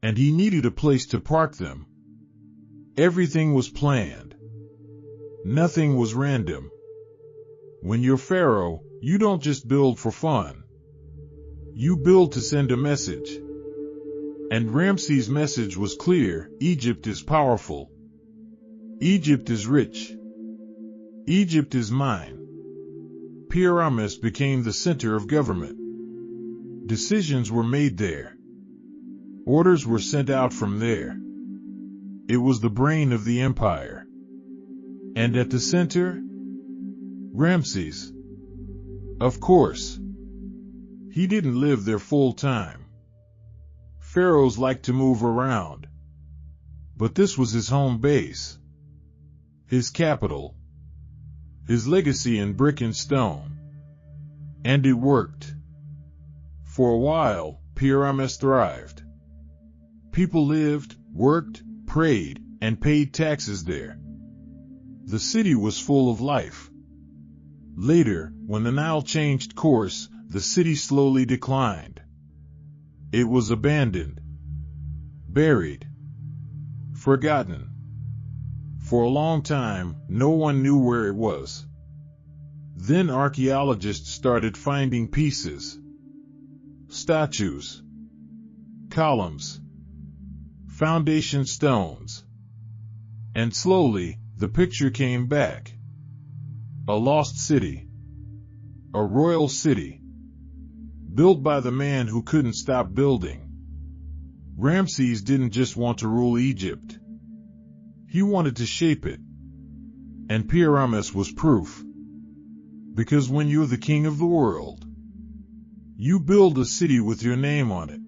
And he needed a place to park them. Everything was planned. Nothing was random. When you're Pharaoh, you don't just build for fun. You build to send a message. And Ramses' message was clear: Egypt is powerful. Egypt is rich. Egypt is mine. Pyramids became the center of government. Decisions were made there. Orders were sent out from there. It was the brain of the empire. And at the center, Ramses. Of course. He didn't live there full time. Pharaohs liked to move around. But this was his home base. His capital. His legacy in brick and stone. And it worked. For a while, Pyramids thrived. People lived, worked, prayed, and paid taxes there. The city was full of life. Later, when the Nile changed course, the city slowly declined. It was abandoned, buried, forgotten. For a long time, no one knew where it was. Then archaeologists started finding pieces, statues, columns, foundation stones. And slowly, the picture came back. A lost city. A royal city. Built by the man who couldn't stop building. Ramses didn't just want to rule Egypt. He wanted to shape it. And Pyramids was proof. Because when you're the king of the world, you build a city with your name on it.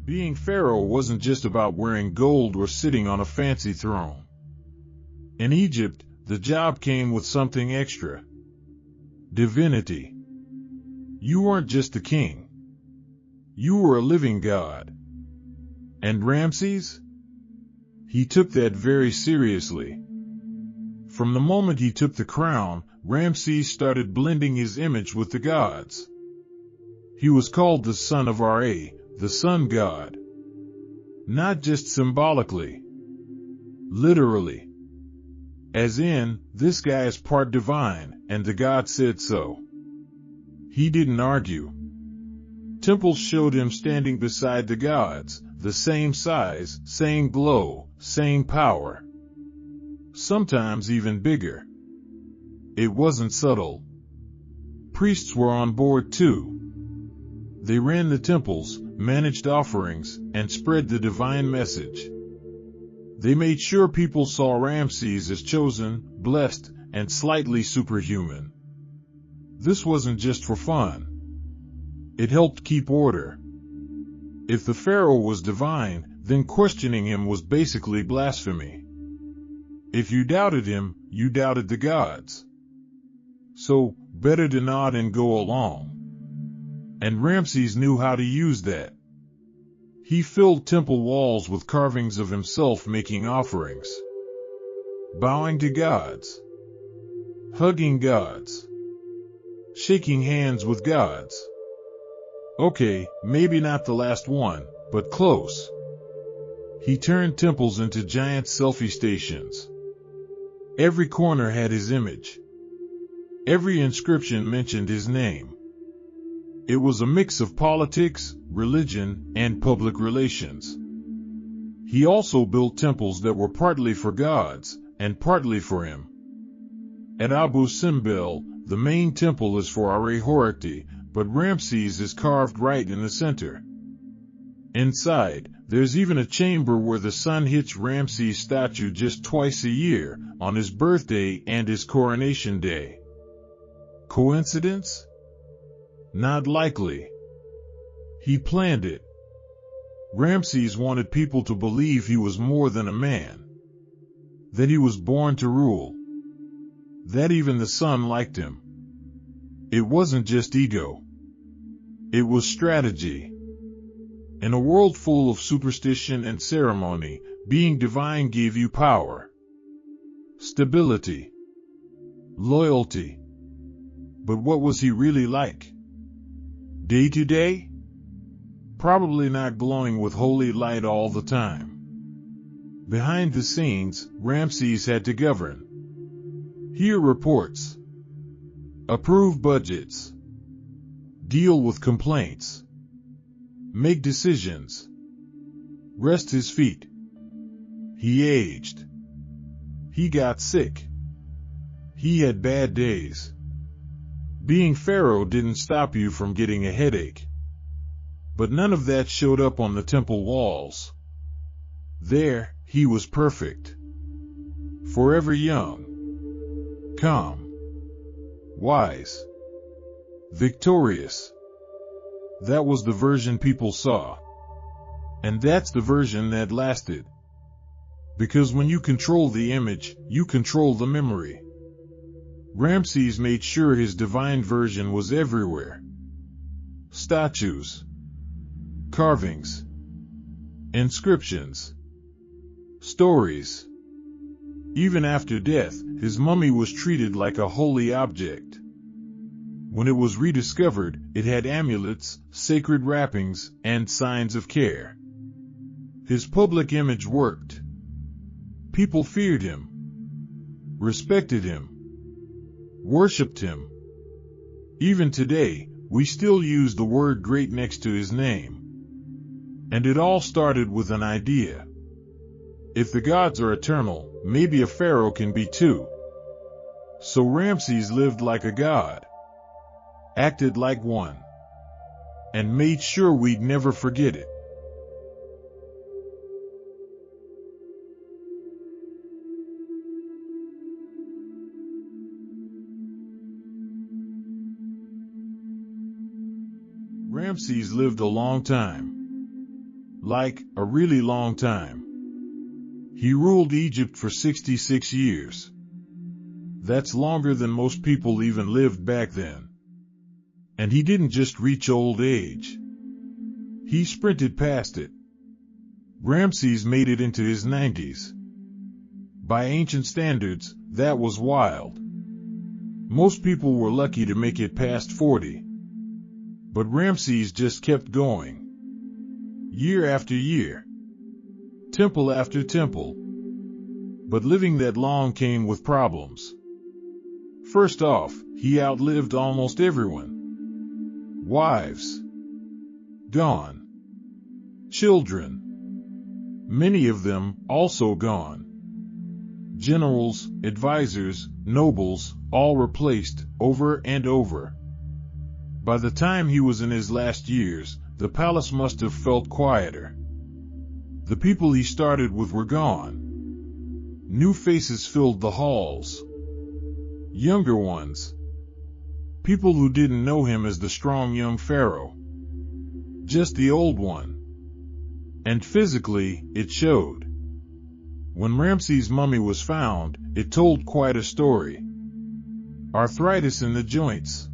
Being Pharaoh wasn't just about wearing gold or sitting on a fancy throne. In Egypt, the job came with something extra. Divinity. You weren't just a king. You were a living god. And Ramses? He took that very seriously. From the moment he took the crown, Ramses started blending his image with the gods. He was called the son of Ra, the sun god. Not just symbolically. Literally. As in, this guy is part divine, and the god said so. He didn't argue. Temples showed him standing beside the gods, the same size, same glow, same power. Sometimes even bigger. It wasn't subtle. Priests were on board too. They ran the temples, managed offerings, and spread the divine message. They made sure people saw Ramses as chosen, blessed, and slightly superhuman. This wasn't just for fun. It helped keep order. If the pharaoh was divine, then questioning him was basically blasphemy. If you doubted him, you doubted the gods. So, better to nod and go along. And Ramses knew how to use that. He filled temple walls with carvings of himself making offerings. Bowing to gods. Hugging gods. Shaking hands with gods. Okay, maybe not the last one, but close. He turned temples into giant selfie stations. Every corner had his image. Every inscription mentioned his name. It was a mix of politics, religion, and public relations. He also built temples that were partly for gods, and partly for him. At Abu Simbel, the main temple is for Ra Horikti, but Ramses is carved right in the center. Inside, there's even a chamber where the sun hits Ramses' statue just twice a year, on his birthday and his coronation day. Coincidence? Not likely. He planned it. Ramses wanted people to believe he was more than a man, that he was born to rule, that even the sun liked him. It wasn't just ego. It was strategy. In a world full of superstition and ceremony, being divine gave you power, stability, loyalty. But what was he really like? Day to day? Probably not glowing with holy light all the time. Behind the scenes, Ramses had to govern. Hear reports. Approve budgets. Deal with complaints. Make decisions. Rest his feet. He aged. He got sick. He had bad days. Being Pharaoh didn't stop you from getting a headache. But none of that showed up on the temple walls. There, he was perfect. Forever young. Calm. Wise. Victorious. That was the version people saw. And that's the version that lasted. Because when you control the image, you control the memory. Ramses made sure his divine version was everywhere. Statues, carvings, inscriptions, stories. Even after death, his mummy was treated like a holy object. When it was rediscovered, it had amulets, sacred wrappings, and signs of care. His public image worked. People feared him, respected him, worshipped him. Even today, we still use the word great next to his name. And it all started with an idea. If the gods are eternal, maybe a pharaoh can be too. So Ramses lived like a god, acted like one, and made sure we'd never forget it. Ramses lived a long time. Like, a really long time. He ruled Egypt for 66 years. That's longer than most people even lived back then. And he didn't just reach old age. He sprinted past it. Ramses made it into his 90s. By ancient standards, that was wild. Most people were lucky to make it past 40. But Ramses just kept going. Year after year. Temple after temple. But living that long came with problems. First off, he outlived almost everyone. Wives. Gone. Children. Many of them also gone. Generals, advisors, nobles, all replaced, over and over. By the time he was in his last years, the palace must have felt quieter. The people he started with were gone. New faces filled the halls. Younger ones. People who didn't know him as the strong young pharaoh. Just the old one. And physically, it showed. When Ramses' mummy was found, it told quite a story. Arthritis in the joints.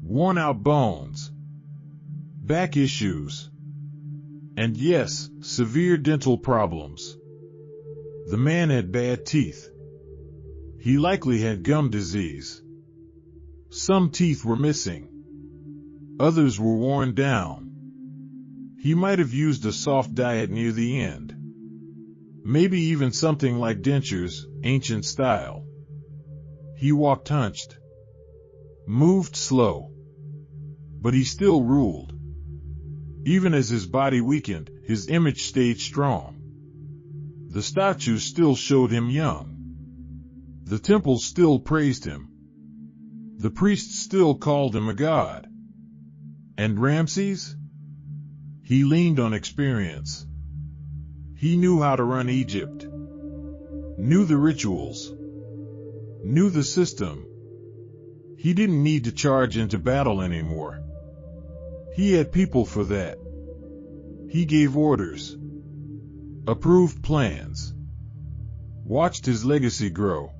Worn-out bones. Back issues. And yes, severe dental problems. The man had bad teeth. He likely had gum disease. Some teeth were missing. Others were worn down. He might have used a soft diet near the end. Maybe even something like dentures, ancient style. He walked hunched. Moved slow. But he still ruled. Even as his body weakened, his image stayed strong. The statues still showed him young. The temples still praised him. The priests still called him a god. And Ramses? He leaned on experience. He knew how to run Egypt, knew the rituals, knew the system. He didn't need to charge into battle anymore. He had people for that. He gave orders, approved plans, watched his legacy grow,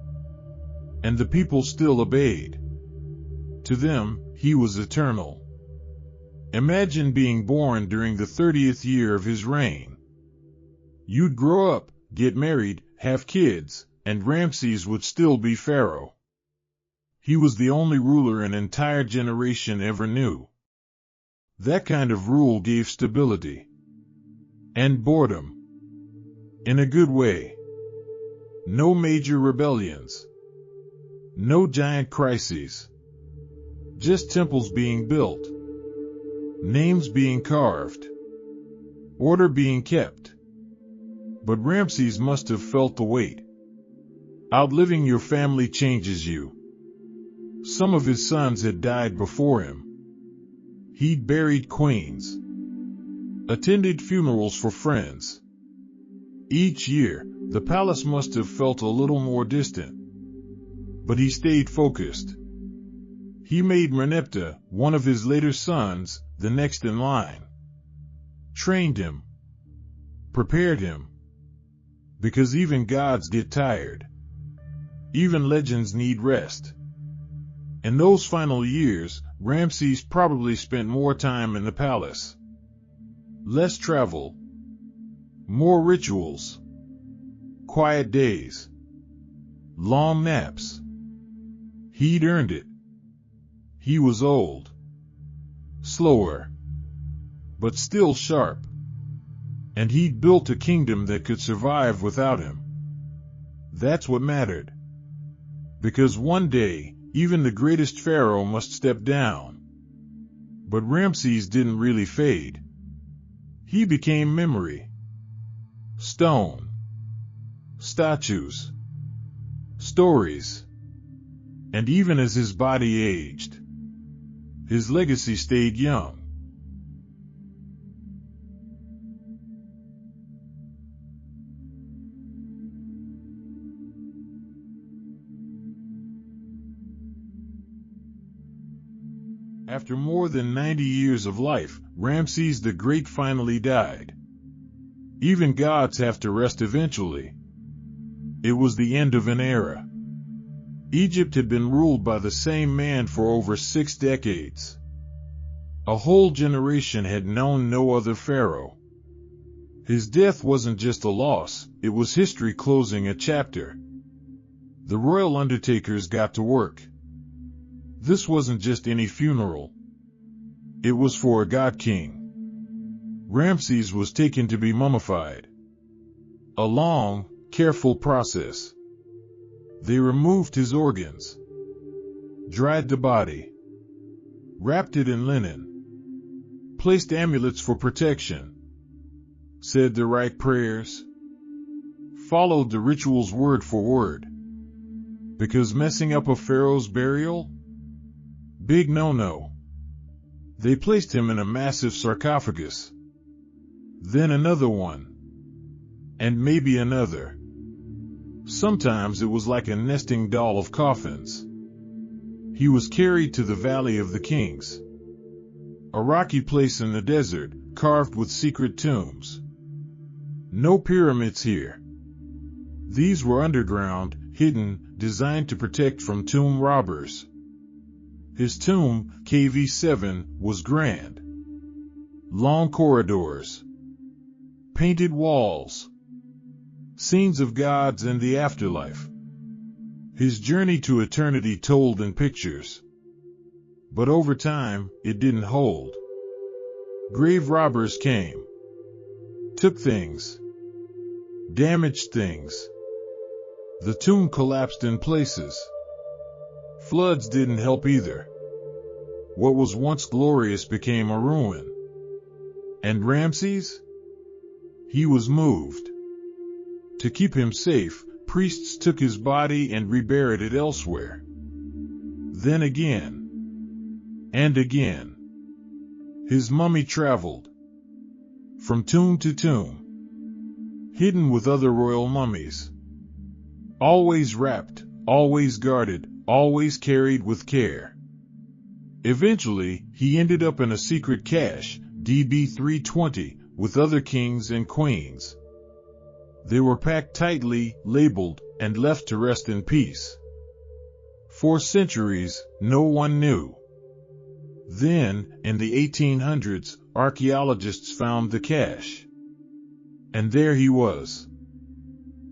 and the people still obeyed. To them, he was eternal. Imagine being born during the 30th year of his reign. You'd grow up, get married, have kids, and Ramses would still be Pharaoh. He was the only ruler an entire generation ever knew. That kind of rule gave stability. And boredom. In a good way. No major rebellions. No giant crises. Just temples being built. Names being carved. Order being kept. But Ramses must have felt the weight. Outliving your family changes you. Some of his sons had died before him. He'd buried queens. Attended funerals for friends. Each year, the palace must have felt a little more distant. But he stayed focused. He made Merneptah, one of his later sons, the next in line. Trained him. Prepared him. Because even gods get tired. Even legends need rest. In those final years, Ramses probably spent more time in the palace. Less travel. More rituals. Quiet days. Long naps. He'd earned it. He was old. Slower. But still sharp. And he'd built a kingdom that could survive without him. That's what mattered. Because one day, even the greatest pharaoh must step down. But Ramses didn't really fade. He became memory. Stone. Statues. Stories. And even as his body aged, his legacy stayed young. After more than 90 years of life, Ramses the Great finally died. Even gods have to rest eventually. It was the end of an era. Egypt had been ruled by the same man for over 6 decades. A whole generation had known no other pharaoh. His death wasn't just a loss, it was history closing a chapter. The royal undertakers got to work. This wasn't just any funeral. It was for a god king. Ramses was taken to be mummified. A long, careful process. They removed his organs, dried the body, wrapped it in linen, placed amulets for protection, said the right prayers, followed the rituals word for word. Because messing up a pharaoh's burial? Big no-no. They placed him in a massive sarcophagus. Then another one. And maybe another. Sometimes it was like a nesting doll of coffins. He was carried to the Valley of the Kings. A rocky place in the desert, carved with secret tombs. No pyramids here. These were underground, hidden, designed to protect from tomb robbers. His tomb, KV7, was grand. Long corridors. Painted walls. Scenes of gods and the afterlife. His journey to eternity told in pictures. But over time, it didn't hold. Grave robbers came. Took things. Damaged things. The tomb collapsed in places. Floods didn't help either. What was once glorious became a ruin. And Ramses? He was moved. To keep him safe, priests took his body and reburied it elsewhere. Then again. And again. His mummy traveled. from tomb to tomb, hidden with other royal mummies. Always wrapped, always guarded, always carried with care. Eventually, he ended up in a secret cache, DB 320, with other kings and queens. They were packed tightly, labeled, and left to rest in peace. For centuries, no one knew. Then, in the 1800s, archaeologists found the cache. And there he was.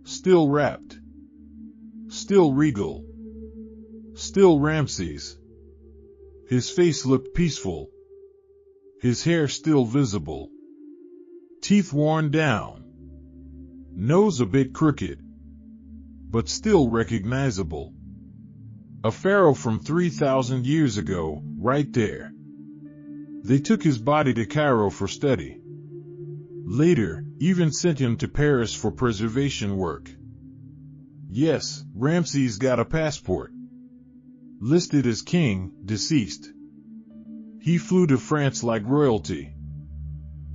Still wrapped. Still regal. Still Ramses. His face looked peaceful. His hair still visible. Teeth worn down. Nose a bit crooked. But still recognizable. A pharaoh from 3,000 years ago, right there. They took his body to Cairo for study. Later, even sent him to Paris for preservation work. Yes, Ramses got a passport. Listed as king, deceased. He flew to France like royalty.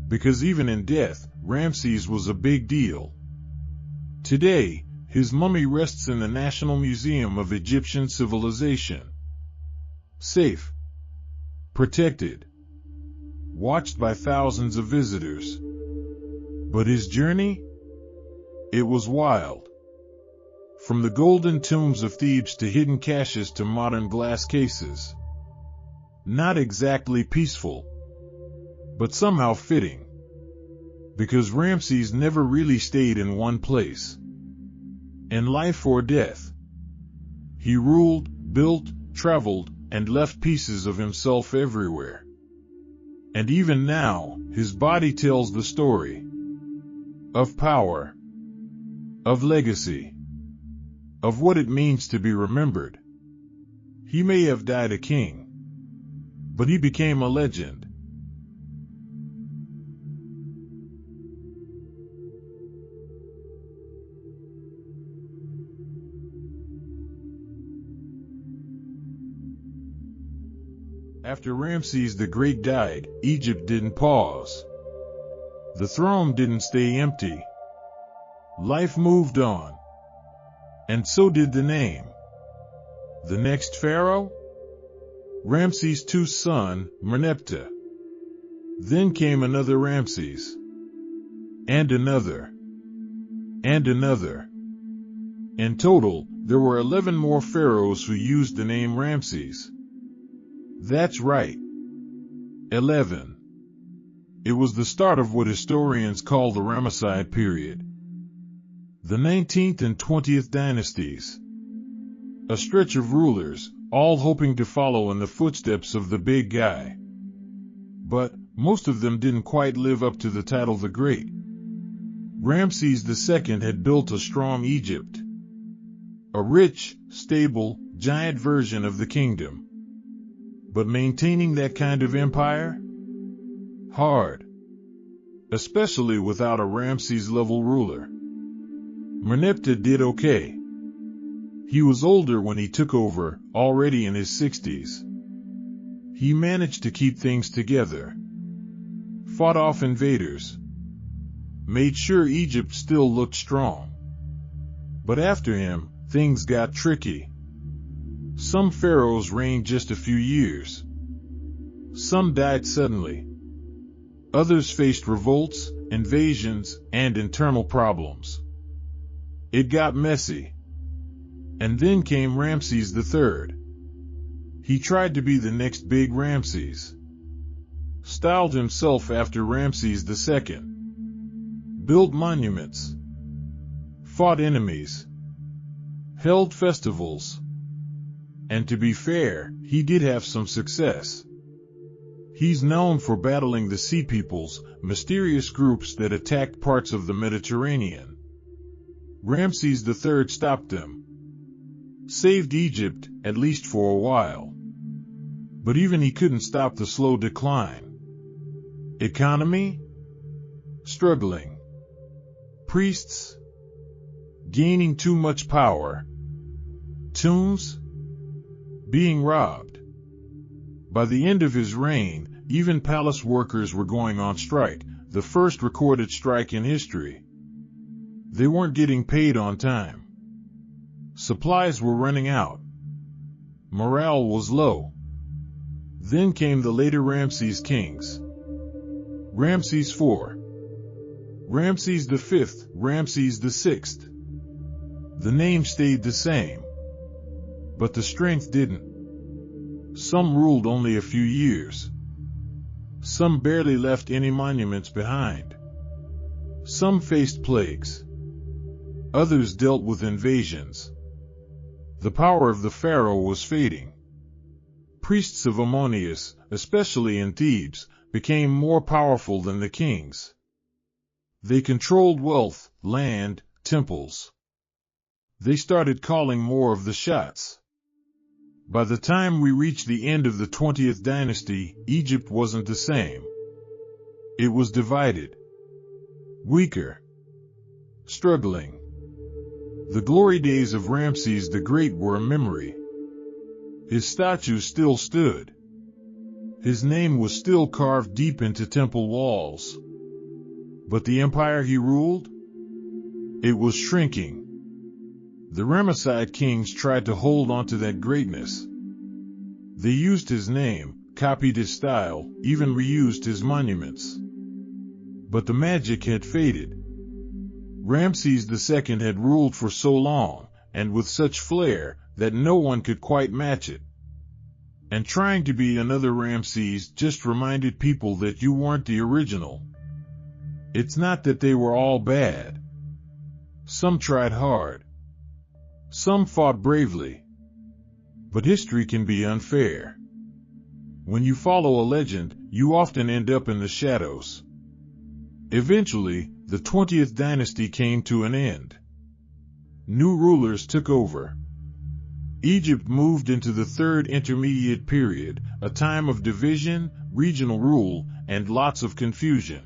Because even in death, Ramses was a big deal. Today, his mummy rests in the National Museum of Egyptian Civilization. Safe. Protected. Watched by thousands of visitors. But his journey? It was wild. From the golden tombs of Thebes to hidden caches to modern glass cases. Not exactly peaceful. But somehow fitting. Because Ramses never really stayed in one place. In life or death. He ruled, built, traveled, and left pieces of himself everywhere. And even now, his body tells the story. Of power. Of legacy. Of what it means to be remembered. He may have died a king. But he became a legend. After Ramses the Great died, Egypt didn't pause. The throne didn't stay empty. Life moved on. And so did the name. The next pharaoh? Ramses II's son, Merneptah. Then came another Ramses. And another. And another. In total, there were 11 more pharaohs who used the name Ramses. That's right. 11. It was the start of what historians call the Ramesside period. The 19th and 20th dynasties. A stretch of rulers, all hoping to follow in the footsteps of the big guy. But most of them didn't quite live up to the title the Great. Ramses II had built a strong Egypt. A rich, stable, giant version of the kingdom. But maintaining that kind of empire? Hard. Especially without a Ramses-level ruler. Merneptah did okay. He was older when he took over, already in his 60s. He managed to keep things together. Fought off invaders. Made sure Egypt still looked strong. But after him, things got tricky. Some pharaohs reigned just a few years. Some died suddenly. Others faced revolts, invasions, and internal problems. It got messy. And then came Ramses III. He tried to be the next big Ramses. Styled himself after Ramses II. Built monuments. Fought enemies. Held festivals. And to be fair, he did have some success. He's known for battling the Sea Peoples, mysterious groups that attacked parts of the Mediterranean. Ramses III stopped them. Saved Egypt, at least for a while. But even he couldn't stop the slow decline. Economy? Struggling. Priests? Gaining too much power. Tombs? Being robbed. By the end of his reign, even palace workers were going on strike, the first recorded strike in history. They weren't getting paid on time. Supplies were running out. Morale was low. Then came the later Ramses kings. Ramses IV, Ramses V, Ramses VI. The name stayed the same, but the strength didn't. Some ruled only a few years. Some barely left any monuments behind. Some faced plagues. Others dealt with invasions. The power of the pharaoh was fading. Priests of Ammonius, especially in Thebes, became more powerful than the kings. They controlled wealth, land, temples. They started calling more of the shots. By the time we reached the end of the 20th dynasty, Egypt wasn't the same. It was divided. Weaker. Struggling. The glory days of Ramses the Great were a memory. His statue still stood. His name was still carved deep into temple walls. But the empire he ruled? It was shrinking. The Ramesside kings tried to hold on to that greatness. They used his name, copied his style, even reused his monuments. But the magic had faded. Ramses II had ruled for so long, and with such flair, that no one could quite match it. And trying to be another Ramses just reminded people that you weren't the original. It's not that they were all bad. Some tried hard. Some fought bravely. But history can be unfair. When you follow a legend, you often end up in the shadows. Eventually, the 20th dynasty came to an end. New rulers took over. Egypt moved into the third intermediate period, a time of division, regional rule, and lots of confusion.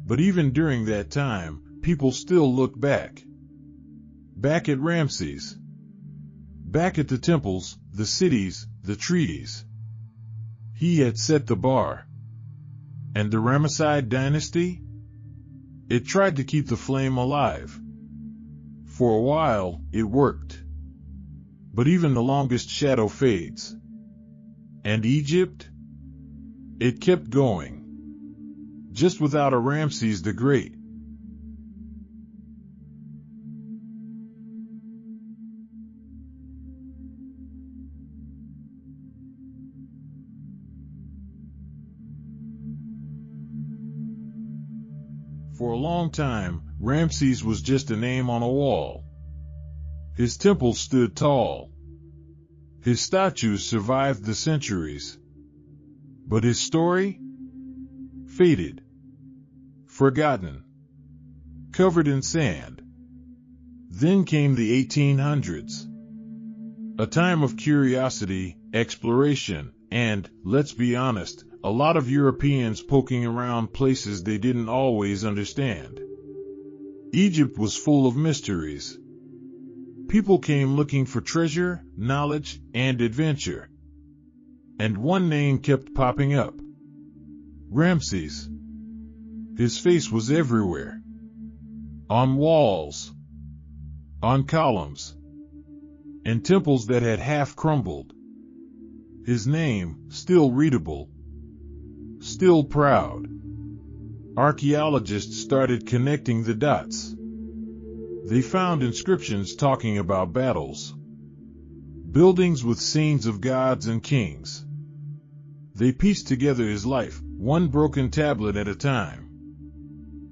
But even during that time, people still look back. Back at Ramses. Back at the temples, the cities, the treaties. He had set the bar. And the Ramesside dynasty? It tried to keep the flame alive. For a while, it worked. But even the longest shadow fades. And Egypt? It kept going. Just without a Ramses the Great. For a long time, Ramses was just a name on a wall. His temples stood tall. His statues survived the centuries. But his story? Faded. Forgotten. Covered in sand. Then came the 1800s. A time of curiosity, exploration, and, let's be honest, a lot of Europeans poking around places they didn't always understand. Egypt was full of mysteries. People came looking for treasure, knowledge, and adventure. And one name kept popping up. Ramses. His face was everywhere. On walls. On columns. In temples that had half crumbled. His name, still readable. Still proud. Archaeologists started connecting the dots. They found inscriptions talking about battles. Buildings with scenes of gods and kings. They pieced together his life, one broken tablet at a time.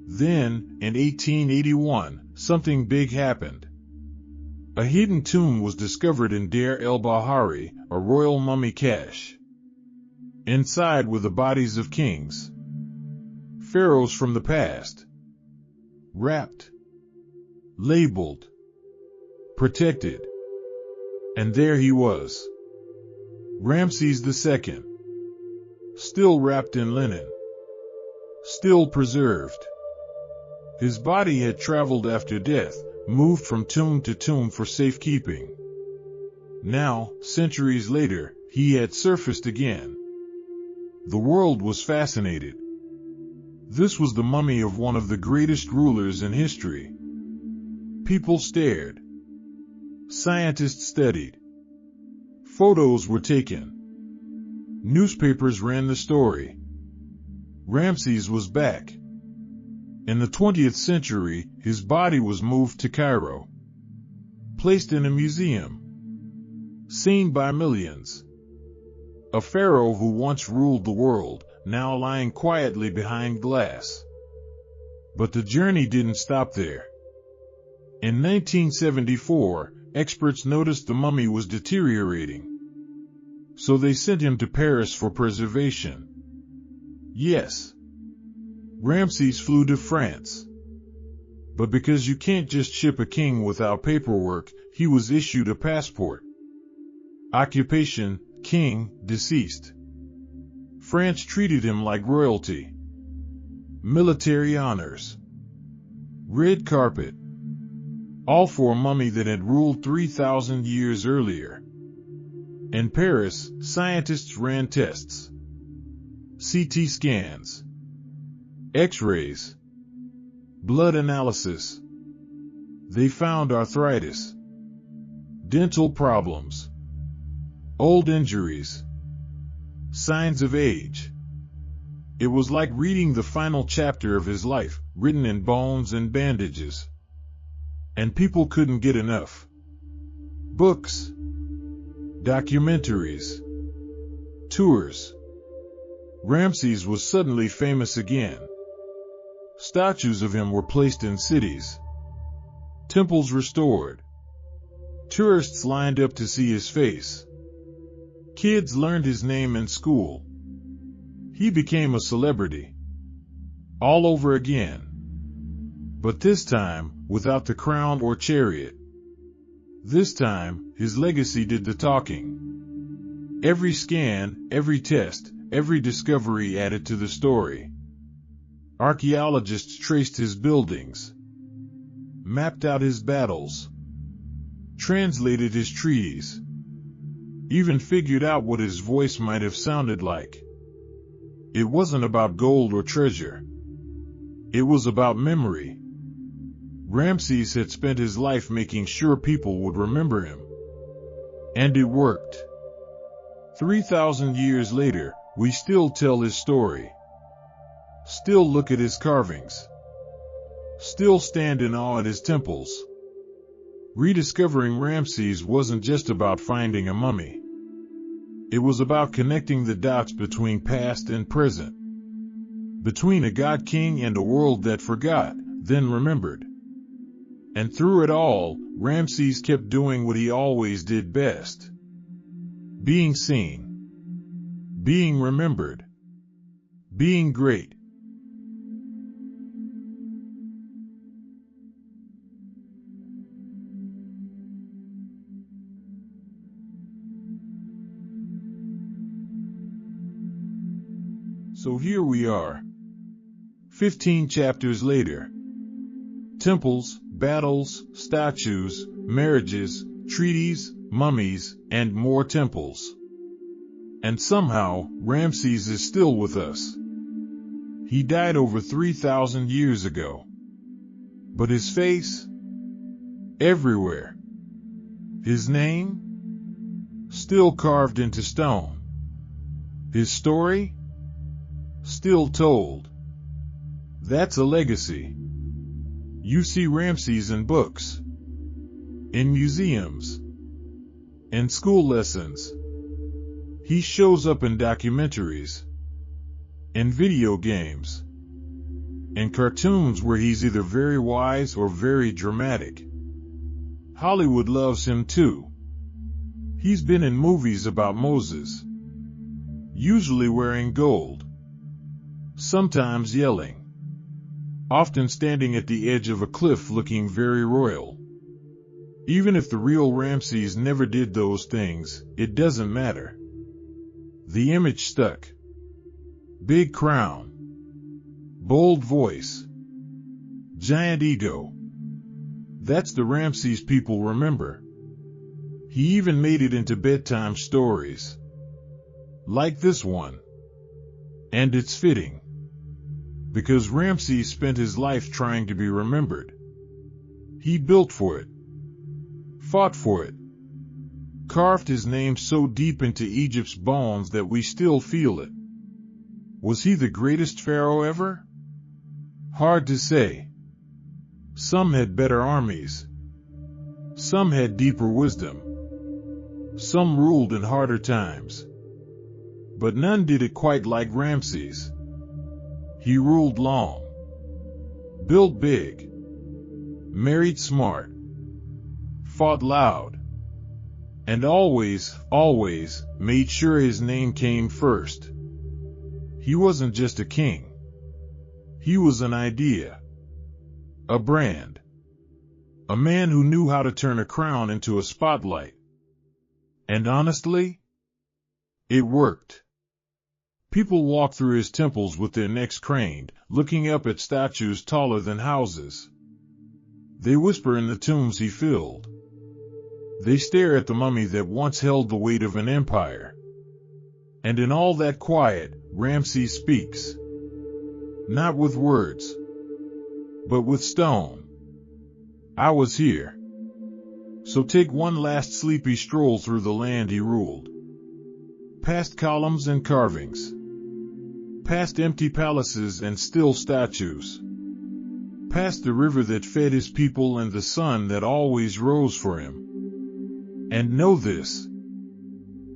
Then, in 1881, something big happened. A hidden tomb was discovered in Deir el-Bahari, a royal mummy cache. Inside were the bodies of kings. Pharaohs from the past. Wrapped. Labeled. Protected. And there he was. Ramses II. Still wrapped in linen. Still preserved. His body had traveled after death, moved from tomb to tomb for safekeeping. Now, centuries later, he had surfaced again. The world was fascinated. This was the mummy of one of the greatest rulers in history. People stared. Scientists studied. Photos were taken. Newspapers ran the story. Ramses was back. In the 20th century, his body was moved to Cairo, placed in a museum, seen by millions. A pharaoh who once ruled the world, now lying quietly behind glass. But the journey didn't stop there. In 1974, experts noticed the mummy was deteriorating. So they sent him to Paris for preservation. Yes, Ramses flew to France. But because you can't just ship a king without paperwork, he was issued a passport. Occupation, king, deceased. France treated him like royalty. Military honors. Red carpet. All for a mummy that had ruled 3,000 years earlier. In Paris, scientists ran tests. CT scans. X-rays. Blood analysis. They found arthritis. Dental problems. Old injuries. Signs of age. It was like reading the final chapter of his life, written in bones and bandages. And people couldn't get enough. Books. Documentaries. Tours. Ramses was suddenly famous again. Statues of him were placed in cities. Temples restored. Tourists lined up to see his face. Kids learned his name in school. He became a celebrity. All over again. But this time, without the crown or chariot. This time, his legacy did the talking. Every scan, every test, every discovery added to the story. Archaeologists traced his buildings, mapped out his battles, translated his treaties, even figured out what his voice might have sounded like. It wasn't about gold or treasure. It was about memory. Ramses had spent his life making sure people would remember him. And it worked. 3,000 years later, we still tell his story. Still look at his carvings. Still stand in awe at his temples. Rediscovering Ramses wasn't just about finding a mummy. It was about connecting the dots between past and present. Between a god-king and a world that forgot, then remembered. And through it all, Ramses kept doing what he always did best. Being seen. Being remembered. Being great. So here we are. 15 chapters later. Temples, battles, statues, marriages, treaties, mummies, and more temples. And somehow, Ramses is still with us. He died over 3,000 years ago. But his face? Everywhere. His name? Still carved into stone. His story? Still told. That's a legacy. You see Ramses in books, in museums, in school lessons. He shows up in documentaries, in video games, in cartoons where he's either very wise or very dramatic. Hollywood loves him too. He's been in movies about Moses, usually wearing gold, sometimes yelling, often standing at the edge of a cliff looking very royal. Even if the real Ramses never did those things, it doesn't matter. The image stuck. Big crown. Bold voice. Giant ego. That's the Ramses people remember. He even made it into bedtime stories. Like this one. And it's fitting. because Ramses spent his life trying to be remembered. He built for it, fought for it, carved his name so deep into Egypt's bones that we still feel it. Was he the greatest pharaoh ever? Hard to say. Some had better armies. Some had deeper wisdom. Some ruled in harder times. But none did it quite like Ramses. He ruled long, built big, married smart, fought loud, and always made sure his name came first. He wasn't just a king. He was an idea, a brand, a man who knew how to turn a crown into a spotlight. And honestly, it worked. People walked through his temples with their necks craned, looking up at statues taller than houses. They whisper in the tombs he filled. They stare at the mummy that once held the weight of an empire. And in all that quiet, Ramses speaks. Not with words, but with stone. I was here. So take one last sleepy stroll through the land he ruled. Past columns and carvings. Past empty palaces and still statues. Past the river that fed his people and the sun that always rose for him. And know this.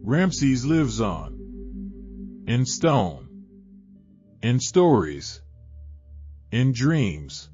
Ramses lives on. In stone. In stories. In dreams.